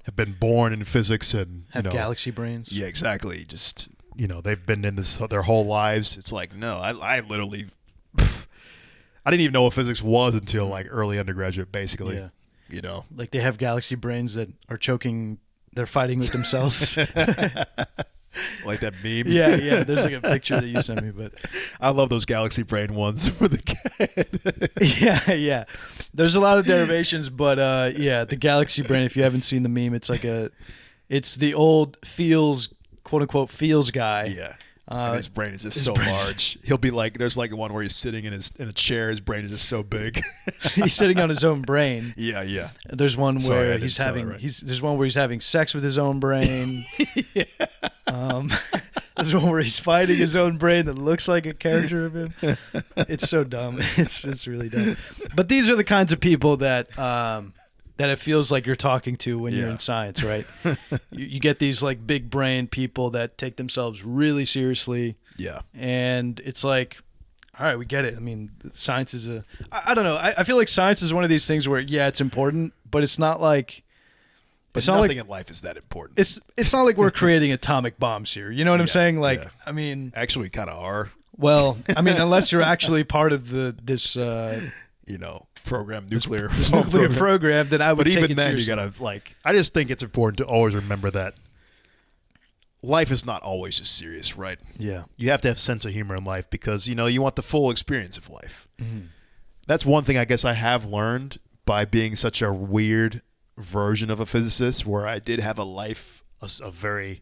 have been born in physics and have galaxy brains. Yeah, exactly. Just they've been in this their whole lives. It's like no, I literally, I didn't even know what physics was until like early undergraduate, basically. Yeah. Like they have galaxy brains that are choking. They're fighting with themselves. Like that meme. Yeah. There's like a picture that you sent me, but I love those galaxy brain ones for the kid. Yeah. There's a lot of derivations, but the galaxy brain. If you haven't seen the meme, it's the old quote unquote feels guy. Yeah. And his brain is just so large. He'll be like, there's like one where he's sitting in a chair. His brain is just so big. He's sitting on his own brain. Yeah. There's one where there's one where he's having sex with his own brain. Yeah. There's one where he's fighting his own brain that looks like a character of him. It's so dumb. It's really dumb. But these are the kinds of people that it feels like you're talking to when you're in science, right? You get these like big brain people that take themselves really seriously. Yeah. And it's like, all right, we get it. I mean, science is I don't know. I feel like science is one of these things where, it's important, but it's not like... But nothing in life is that important. It's not like we're creating atomic bombs here. You know what I'm saying? Like, I mean... Actually, we kind of are. Well, I mean, unless you're actually part of this... program, nuclear program, then I would take it seriously. But even then, you gotta, I just think it's important to always remember that life is not always just serious, right? Yeah. You have to have sense of humor in life because, you want the full experience of life. Mm-hmm. That's one thing I guess I have learned by being such a weird version of a physicist where I did have a life, a very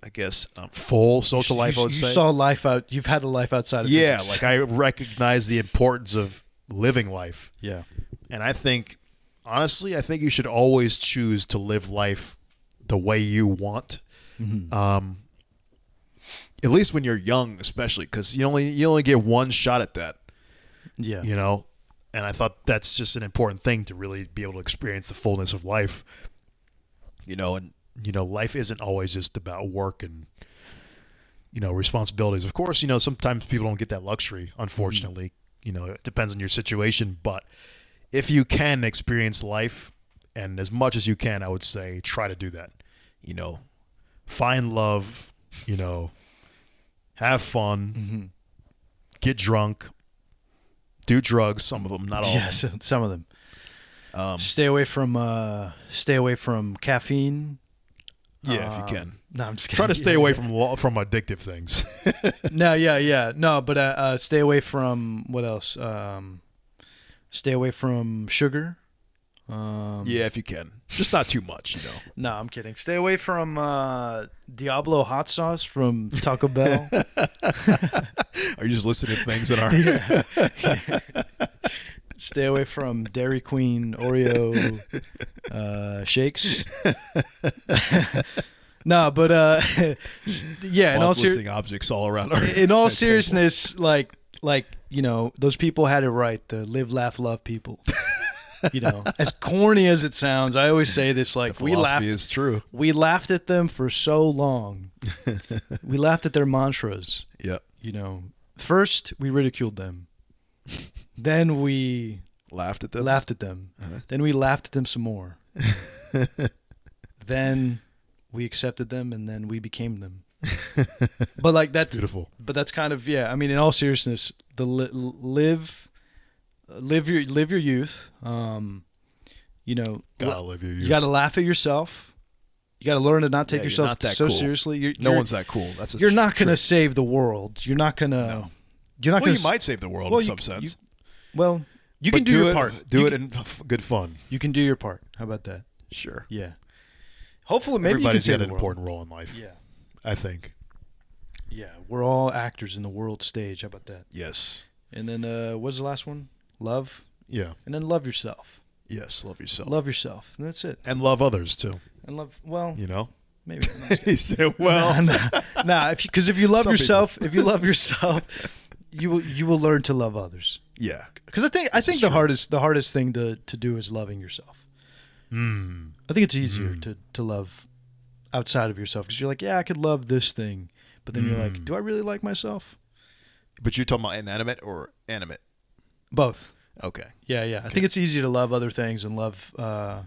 I guess full social life. I would say you saw life out. You've had a life outside of physics. like I recognize the importance of living life. Yeah, and I think honestly, you should always choose to live life the way you want. Mm-hmm. At least when you're young, especially because you only get one shot at that. Yeah, and I thought that's just an important thing to really be able to experience the fullness of life. Life isn't always just about work and, responsibilities. Of course, sometimes people don't get that luxury, unfortunately. Mm-hmm. It depends on your situation. But if you can experience life, and as much as you can, I would say try to do that. Find love, have fun, mm-hmm. get drunk, do drugs, some of them, not all of them. Yeah, some of them. Stay away from caffeine. Yeah, if you can. No, I'm just kidding. Try to stay away from addictive things. No, yeah. No, but stay away from what else? Stay away from sugar. Yeah, if you can. Just not too much, No, I'm kidding. Stay away from Diablo hot sauce from Taco Bell. Are you just listening to things in our... Yeah. Stay away from Dairy Queen Oreo shakes. No, but in all objects all around. In all seriousness, those people had it right. The live, laugh, love people. As corny as it sounds, I always say this. The philosophy is true. We laughed at them for so long. We laughed at their mantras. Yeah. First we ridiculed them. Then we laughed at them. Uh-huh. Then we laughed at them some more. Then we accepted them, and then we became them. But that's beautiful. But that's kind of I mean, in all seriousness, live your youth. Gotta live your youth. You gotta laugh at yourself. You gotta learn to not take yourself so cool. seriously. No one's that cool. You're not gonna save the world. You're not gonna. No. You're not. Well, you might save the world in some sense. You can do your part. Do it in good fun. You can do your part. How about that? Sure. Yeah. Hopefully, maybe everybody's you can got save an important role in life. Yeah. I think. Yeah, we're all actors in the world stage. How about that? Yes. And then what's the last one? Love. Yeah. And then love yourself. Yes, love yourself. Love yourself, and that's it. And love others too. And love. Maybe. He said, "Well, nah. Because if you love yourself, you will learn to love others." Yeah. Because I think the hardest thing to do is loving yourself. I think it's easier to love outside of yourself because you're like, yeah, I could love this thing, but then you're like, do I really like myself? But you're talking about inanimate or animate? Both. Okay. Yeah. I think it's easy to love other things and love other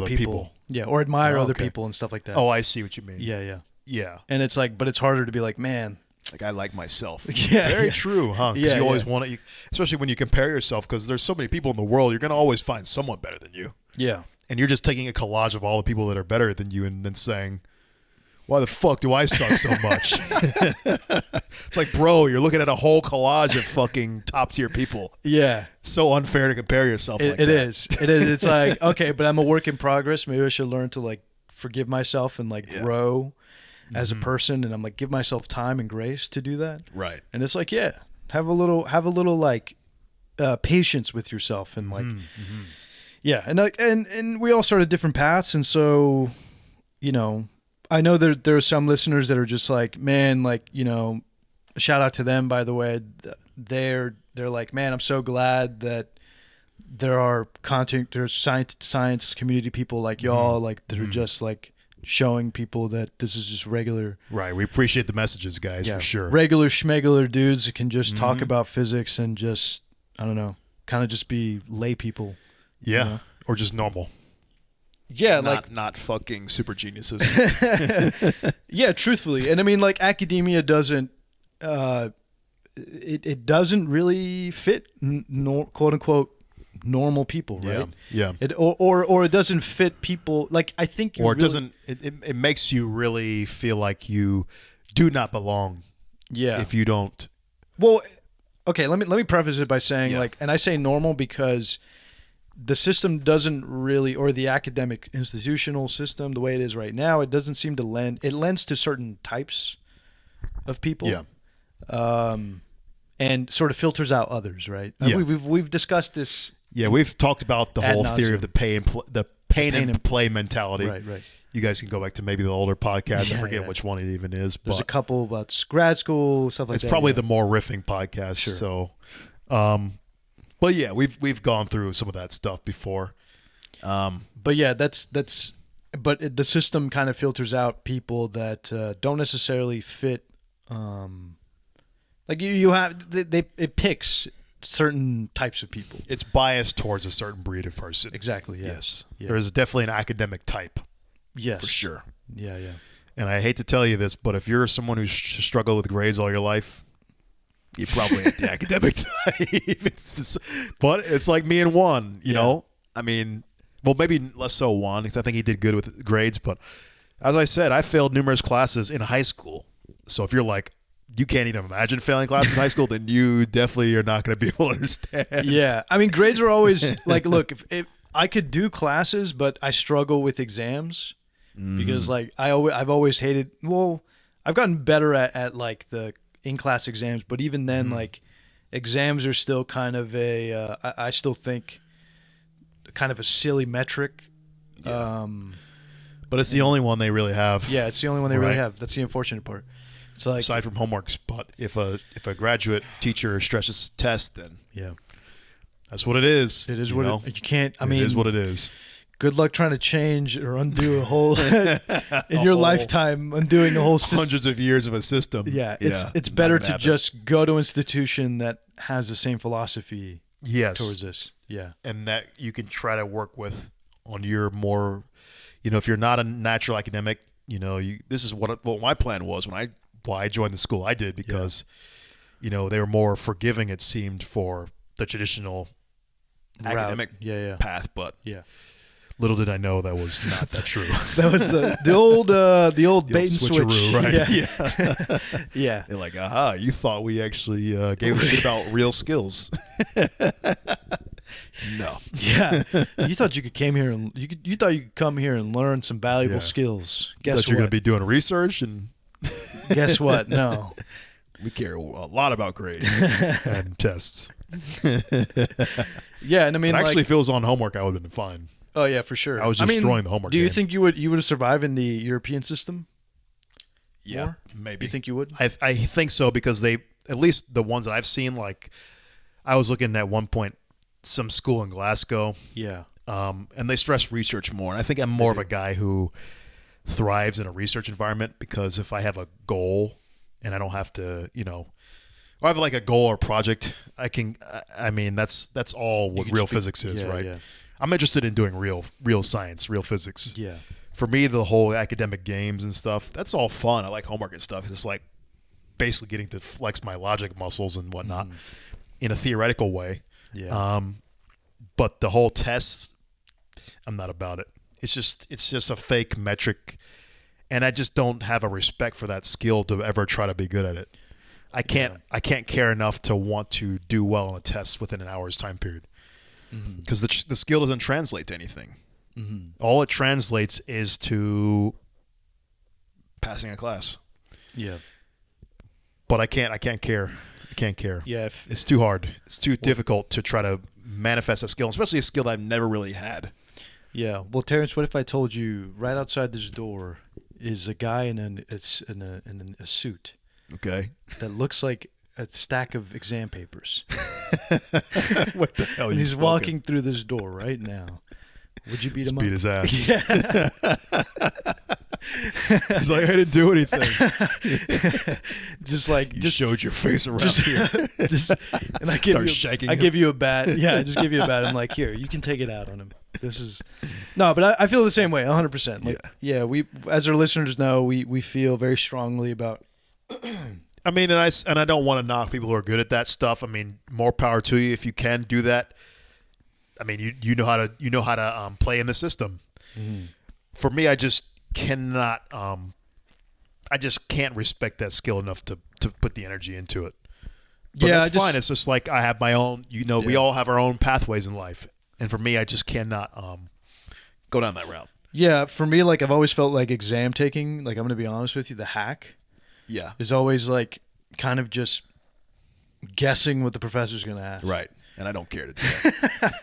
people. Yeah, or admire other people and stuff like that. Oh, I see what you mean. Yeah. And it's like, but it's harder to be like, man, like I like myself. Yeah, very true, huh? Because you always want to, especially when you compare yourself, because there's so many people in the world, you're going to always find someone better than you. Yeah. And you're just taking a collage of all the people that are better than you and then saying, why the fuck do I suck so much? It's like, bro, you're looking at a whole collage of fucking top tier people. Yeah. It's so unfair to compare yourself like that. It is. It's like, okay, but I'm a work in progress. Maybe I should learn to like forgive myself and like grow as a person, and I'm like, give myself time and grace to do that. Right. And it's like, yeah, have a little like patience with yourself, and like, yeah, and we all started different paths, and so, you know, I know there are some listeners that are just like, man, like, you know, shout out to them, by the way. They're like, man, I'm so glad that there's science community people like y'all, like that are just like showing people that this is just regular. Right. We appreciate the messages, guys, for sure. Regular schmegular dudes that can just talk about physics and just, I don't know, kind of just be lay people. Yeah. You know? Or just normal. Yeah. Not fucking super geniuses. Yeah, truthfully. And I mean, like, academia doesn't, it doesn't really fit quote unquote normal people, right? Yeah. Or it doesn't fit people. Like, I think it makes you really feel like you do not belong. Yeah. If you don't. Well, okay, let me preface it by saying like, and I say normal because the system doesn't really, or the academic institutional system, the way it is right now, it doesn't seem to lends to certain types of people. Yeah. And sort of filters out others, right? Yeah. We've discussed this. Yeah, we've talked about the whole theory of the pain and play mentality. Right. You guys can go back to maybe the older podcast. I forget which one it even is. There's a couple about grad school, stuff like that. It's probably the more riffing podcast. Sure. So, but yeah, we've gone through some of that stuff before. But yeah, but the system kind of filters out people that don't necessarily fit. Like you have, it picks certain types of people. It's biased towards a certain breed of person. Exactly. Yeah. Yes. Yeah. There is definitely an academic type. Yes. For sure. Yeah. And I hate to tell you this, but if you're someone who's struggled with grades all your life, you probably ain't the academic type. But it's like me and Juan, you know? I mean, well, maybe less so Juan, because I think he did good with grades. But as I said, I failed numerous classes in high school. So if you're like, you can't even imagine failing classes in high school, then you definitely are not going to be able to understand. Yeah. I mean, grades are always like, look, if I could do classes, but I struggle with exams because like I've always hated, well, I've gotten better at like the in-class exams, but even then, like exams are still kind of I still think kind of a silly metric. Yeah. But it's the only one they really have. Yeah, it's the only one they really have. That's the unfortunate part. It's like, aside from homeworks, but if a graduate teacher stresses tests, then that's what it is. It is what you can't. I mean, it is what it is. Good luck trying to change or undo a whole in your lifetime, undoing a whole system. Hundreds of years of a system. Yeah, it's better to just go to an institution that has the same philosophy. Towards this. Yeah, and that you can try to work with on your more, if you're not a natural academic, this is what my plan was when I joined the school I did, because they were more forgiving, it seemed, for the traditional academic path, but little did I know that was not that true. That was the old bait and switch, right? Yeah. They're like, aha, you thought we actually gave a shit about real skills. No. Yeah. You thought you could come here and learn some valuable skills. Guess what? You're going to be doing research and guess what? No. We care a lot about grades and tests. Yeah, and I mean, actually, if it was on homework, I would have been fine. Oh yeah, for sure. I was just destroying the homework. Do you think you would survive in the European system? Yeah, more? maybe. Do you think you would? I think so, because at least the ones that I've seen, like I was looking at one point some school in Glasgow. Yeah. And they stress research more. And I think I'm more of a guy who thrives in a research environment, because if I have a goal and I don't have to, I have like a goal or project, I mean, that's all what real physics is, right? Yeah. I'm interested in doing real science, real physics. Yeah. For me, the whole academic games and stuff, that's all fun. I like homework and stuff. It's just like basically getting to flex my logic muscles and whatnot in a theoretical way. Yeah. But the whole test, I'm not about it. It's just a fake metric, and I just don't have a respect for that skill to ever try to be good at it. I can't care enough to want to do well on a test within an hour's time period, because the skill doesn't translate to anything. All it translates is to passing a class. Yeah. But I can't care. I can't care. Yeah. It's too hard. It's too difficult to try to manifest a skill, especially a skill that I've never really had. Yeah. Well, Terence, what if I told you right outside this door is a guy in a suit? Okay. That looks like a stack of exam papers. What the hell? And he's walking through this door right now. Would you beat him up? Beat his ass. Yeah. He's like, I didn't do anything. just showed your face around here. And I give you a bat. Yeah, I just give you a bat. I'm like, here, you can take it out on him. But I feel the same way, 100%. Like, yeah, we, as our listeners know, we feel very strongly about. I mean, and I don't want to knock people who are good at that stuff. I mean, more power to you if you can do that. I mean, you know how to play in the system. For me, I just cannot. I just can't respect that skill enough to put the energy into it. But that's fine. It's just like I have my own. We all have our own pathways in life, and for me, I just cannot go down that route. Yeah, for me, like I've always felt like exam taking. Like I'm going to be honest with you, the hack. Yeah, is always like kind of just guessing what the professor's going to ask. Right. And I don't care to do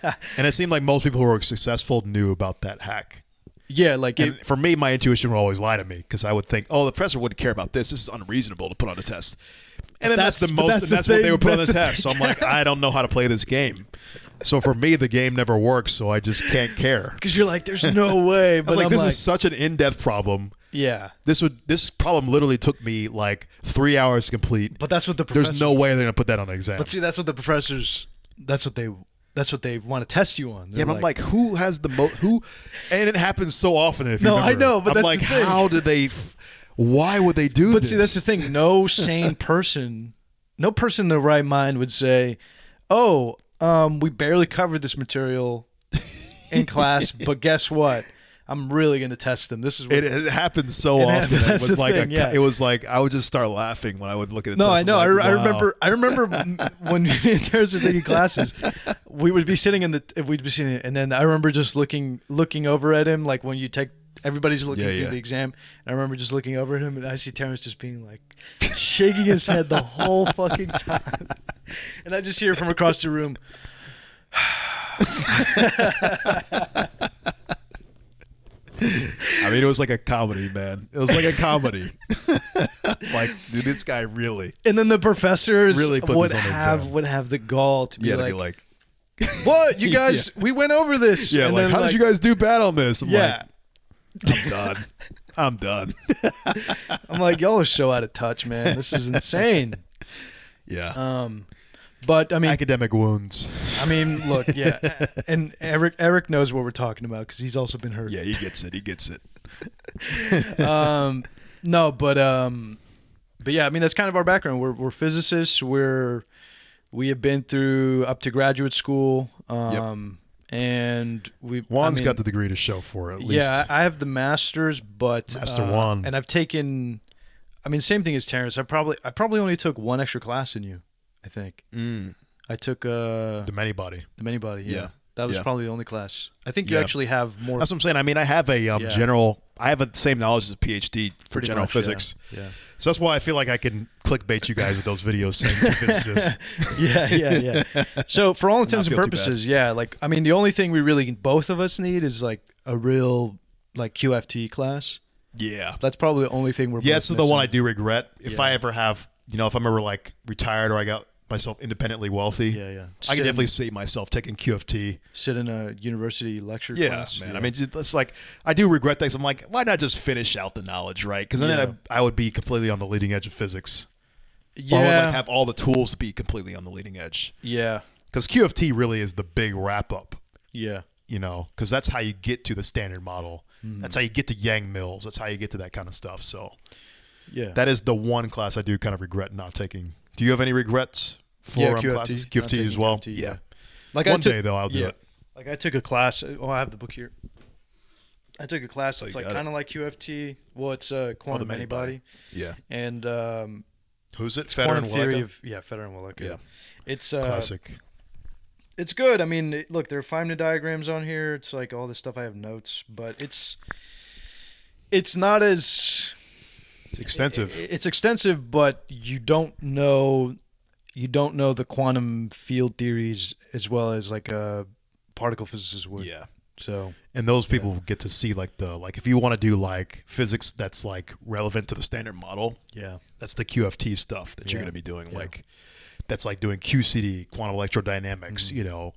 that. And it seemed like most people who were successful knew about that hack. Yeah, like for me, my intuition would always lie to me because I would think, "Oh, the professor wouldn't care about this. This is unreasonable to put on a test." And then that's what they would put on the test. So I'm like, I don't know how to play this game. So for me, the game never works. So I just can't care. Because you're like, "There's no way." But this is such an in-depth problem. Yeah. This problem literally took me like 3 hours to complete. But that's what there's no way they're gonna put that on an exam. But see, that's what the professors. That's what they want to test you on. They're but I'm like, who has the who? And it happens so often. If you remember. I know, but I'm that's like, the thing. how did they? Why would they do this? But see, that's the thing. No sane person, no person in their right mind would say, "Oh, we barely covered this material in class, but guess what? I'm really going to test them." This is what it happens so often. It was like it was like I would just start laughing when I would look at it. No, I know. Like, wow. I remember when me and Terence were taking classes, we would be sitting and then I remember just looking over at him, like when you take. Everybody's looking through the exam. And I remember just looking over at him, and I see Terence just being like, shaking his head the whole fucking time. And I just hear from across the room. I mean, it was like a comedy, man. It was like a comedy. Like, dude, this guy really. And then the professors really would have the gall to be like, what? You guys, we went over this. Yeah, and like, how did you guys do bad on this? I'm like, I'm done. I'm like, y'all are so out of touch, man. This is insane. Yeah. But I mean, academic wounds. I mean, look, yeah, and Eric knows what we're talking about because he's also been hurt. Yeah, he gets it. No, but yeah, I mean that's kind of our background. We're physicists. We have been through up to graduate school. And Juan's got the degree to show for it, at least. Yeah, I have the master's, but Master Juan. And I've taken. I mean, same thing as Terrence. I probably only took one extra class in you. I think. I took the many body. The many body. Yeah. That was probably the only class. I think you actually have more. That's what I'm saying. I mean, I have a general. I have the same knowledge as a PhD for Pretty general much, physics. Yeah. So that's why I feel like I can clickbait you guys with those videos saying to physicists. Yeah. So for all intents and purposes, like I mean, the only thing we really both of us need is like a real like QFT class. Yeah. That's probably the only thing we're. Yeah, it's the one I do regret. If I ever have, if I'm ever like retired or I got myself independently wealthy, I can definitely see myself taking QFT. Sit in a university lecture class. Man. I mean, it's like I do regret things. I'm like, why not just finish out the knowledge, right? Because then I would be completely on the leading edge of physics. Yeah. Or like have all the tools to be completely on the leading edge. Yeah. Because QFT really is the big wrap-up. Yeah. You know, because that's how you get to the standard model. That's how you get to Yang Mills. That's how you get to that kind of stuff. So yeah, that is the one class I do kind of regret not taking. Do you have any regrets for QFT. classes? QFT as well? QFT, yeah. Like one day, though, I'll do it. Like I took a class. Oh, I have the book here. I took a class that's like got kind of like QFT. Well, it's quantum many-body. Yeah. And who's it? Federer and theory Willeka? of Federer and Willeka. Yeah. It's classic. It's good. I mean, look, there are Feynman diagrams on here. It's like all this stuff. I have notes, but it's not as It's extensive. It's extensive, but you don't know the quantum field theories as well as like a particle physicist would. Yeah. So and those people get to see like if you want to do like physics that's like relevant to the standard model. Yeah. That's the QFT stuff that you're going to be doing. Yeah. Like that's like doing QCD, quantum electrodynamics. You know,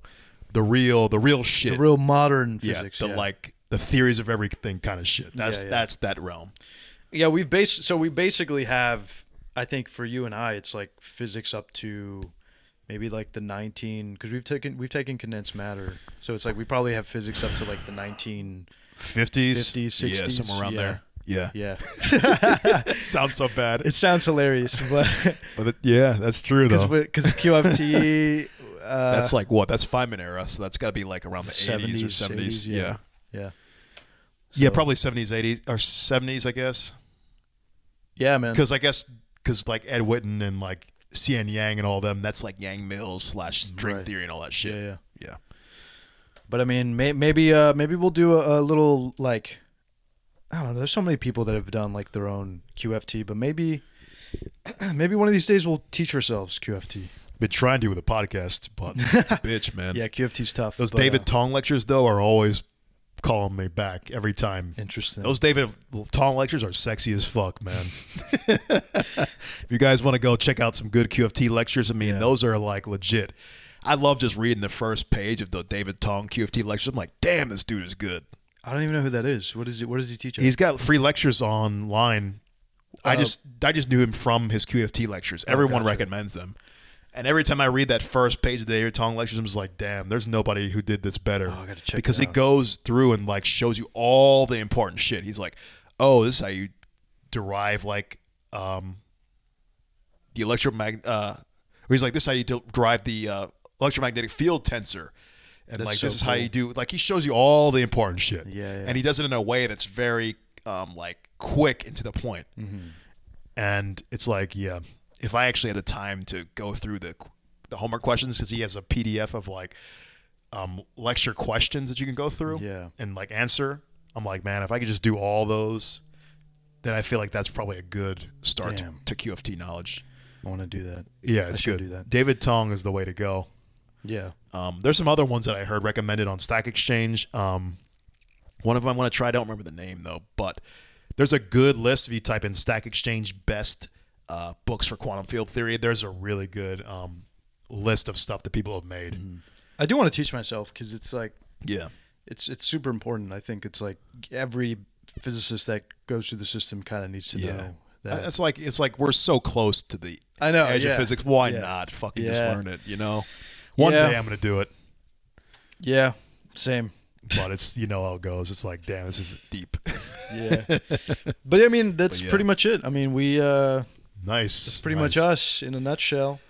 the real shit. The real modern physics. Like the theories of everything kind of shit. That's that realm. Yeah, we basically have, I think for you and I, it's like physics up to maybe like the 19, because we've taken condensed matter, so it's like we probably have physics up to like the 1950s, 60s, yeah, somewhere around there. Yeah. Sounds so bad. It sounds hilarious, but that's true though. Because QFT. That's like what? That's Feynman era, so that's got to be like around the 80s or 70s. 80s, yeah. So, yeah, probably 70s, 80s, or 70s, I guess. Yeah, man. Because like Ed Witten and like C.N. Yang and all them, that's like Yang Mills / string theory and all that shit. Yeah. But I mean, maybe we'll do a little like, I don't know. There's so many people that have done like their own QFT, but maybe one of these days we'll teach ourselves QFT. Been trying to with a podcast, but it's a bitch, man. Yeah, QFT's tough. Those David Tong lectures though are always calling me back every time. Interesting. Those David Tong lectures are sexy as fuck, man. If you guys want to go check out some good QFT lectures, I mean, those are like legit. I love just reading the first page of the David Tong QFT lectures. I'm like, damn, this dude is good. I don't even know who that is. What does he teach? He's got free lectures online. I just knew him from his QFT lectures. Everyone recommends them. And every time I read that first page of the David Tong lectures, I'm just like, damn, there's nobody who did this better. I gotta check because he goes through and like shows you all the important shit. He's like, oh, this is how you derive like the electromagnetic. He's like, this is how you derive the electromagnetic field tensor. And that's like, this is how you do. Like, he shows you all the important shit. Yeah. And he does it in a way that's very like quick and to the point. Mm-hmm. And it's like, yeah. If I actually had the time to go through the homework questions, because he has a PDF of like lecture questions that you can go through and like answer, I'm like, man, if I could just do all those, then I feel like that's probably a good start to QFT knowledge. I want to do that. Yeah, it's good. Do that. David Tong is the way to go. Yeah. There's some other ones that I heard recommended on Stack Exchange. One of them I want to try. I don't remember the name though, but there's a good list if you type in Stack Exchange best books for quantum field theory. There's a really good list of stuff that people have made. Mm-hmm. I do want to teach myself because it's like, it's super important. I think it's like every physicist that goes through the system kind of needs to know that. It's like we're so close to the edge of physics. Why not fucking just learn it? You know, one day I'm gonna do it. Yeah, same. But it's, you know how it goes. It's like, damn, this is deep. But I mean, that's pretty much it. I mean, we. Nice. That's pretty much us in a nutshell.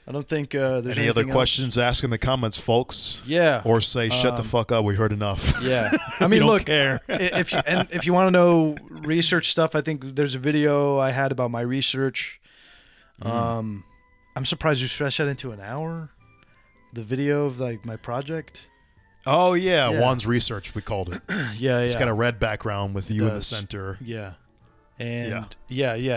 I don't think there's any other questions. Ask in the comments, folks. Yeah. Or say, shut the fuck up. We heard enough. Yeah. I mean, don't look. Care. if you want to know research stuff, I think there's a video I had about my research. I'm surprised you stretched that into an hour. The video of like my project. Oh yeah, Juan's research. We called it. It's got a red background with you in the center. Yeah. And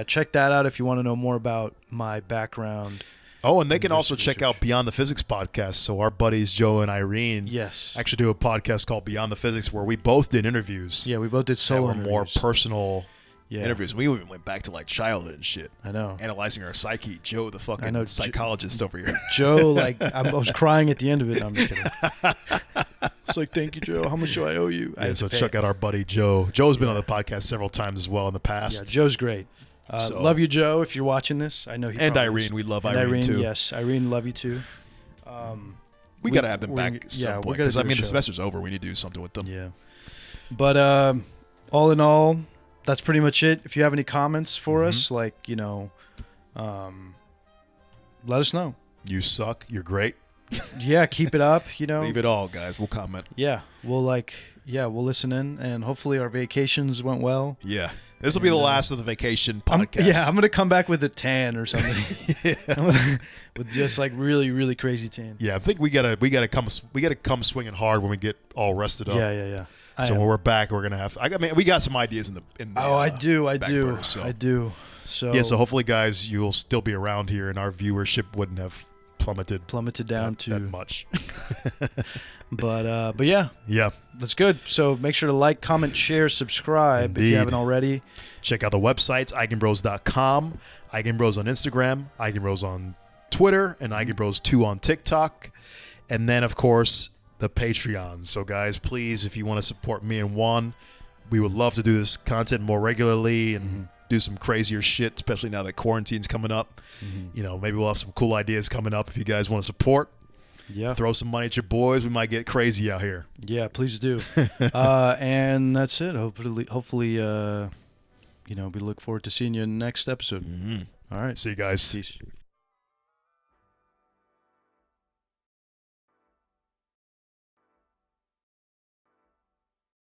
check that out if you want to know more about my background. Oh, and they can also check out Beyond the Physics podcast. So our buddies Joe and Irene actually do a podcast called Beyond the Physics where we both did interviews. Yeah, we both did solo interviews. More personal interviews. We even went back to like childhood and shit. I know. Analyzing our psyche. Joe, the fucking psychologist over here. Joe, like, I was crying at the end of it. No, I'm just kidding. It's like, thank you, Joe. How much do I owe you? So check out our buddy Joe. Joe's been on the podcast several times as well in the past. Yeah, Joe's great. Love you, Joe, if you're watching this. I know he and probably Irene. is. We love And Irene too. Yes, Irene, love you too. We got to have them back at some point. Because, the show. semester's over. We need to do something with them. Yeah. But all in all, that's pretty much it. If you have any comments for us, like, let us know. You suck. You're great. Yeah, keep it up, Leave it all, guys. We'll comment. Yeah, we'll listen in, and hopefully our vacations went well. Yeah. This will be the last of the vacation podcast. I'm going to come back with a tan or something. With just like really, really crazy tan. Yeah, I think we gotta come swinging hard when we get all rested up. Yeah. So when we're back, we're gonna have. We got some ideas in the. I do. burner, so. I do. So yeah. So hopefully, guys, you'll still be around here, and our viewership wouldn't have plummeted down to that much. But yeah, that's good. So make sure to like, comment, share, subscribe. Indeed. If you haven't already. Check out the websites, eigenbros.com, Eigenbros on Instagram, Eigenbros on Twitter, and Eigenbros2 on TikTok. And then, of course, the Patreon. So, guys, please, if you want to support me and Juan, we would love to do this content more regularly and do some crazier shit, especially now that quarantine's coming up. Maybe we'll have some cool ideas coming up if you guys want to support. Yeah. Throw some money at your boys. We might get crazy out here. Yeah, please do. And that's it. Hopefully, we look forward to seeing you in the next episode. All right. See you guys. Peace.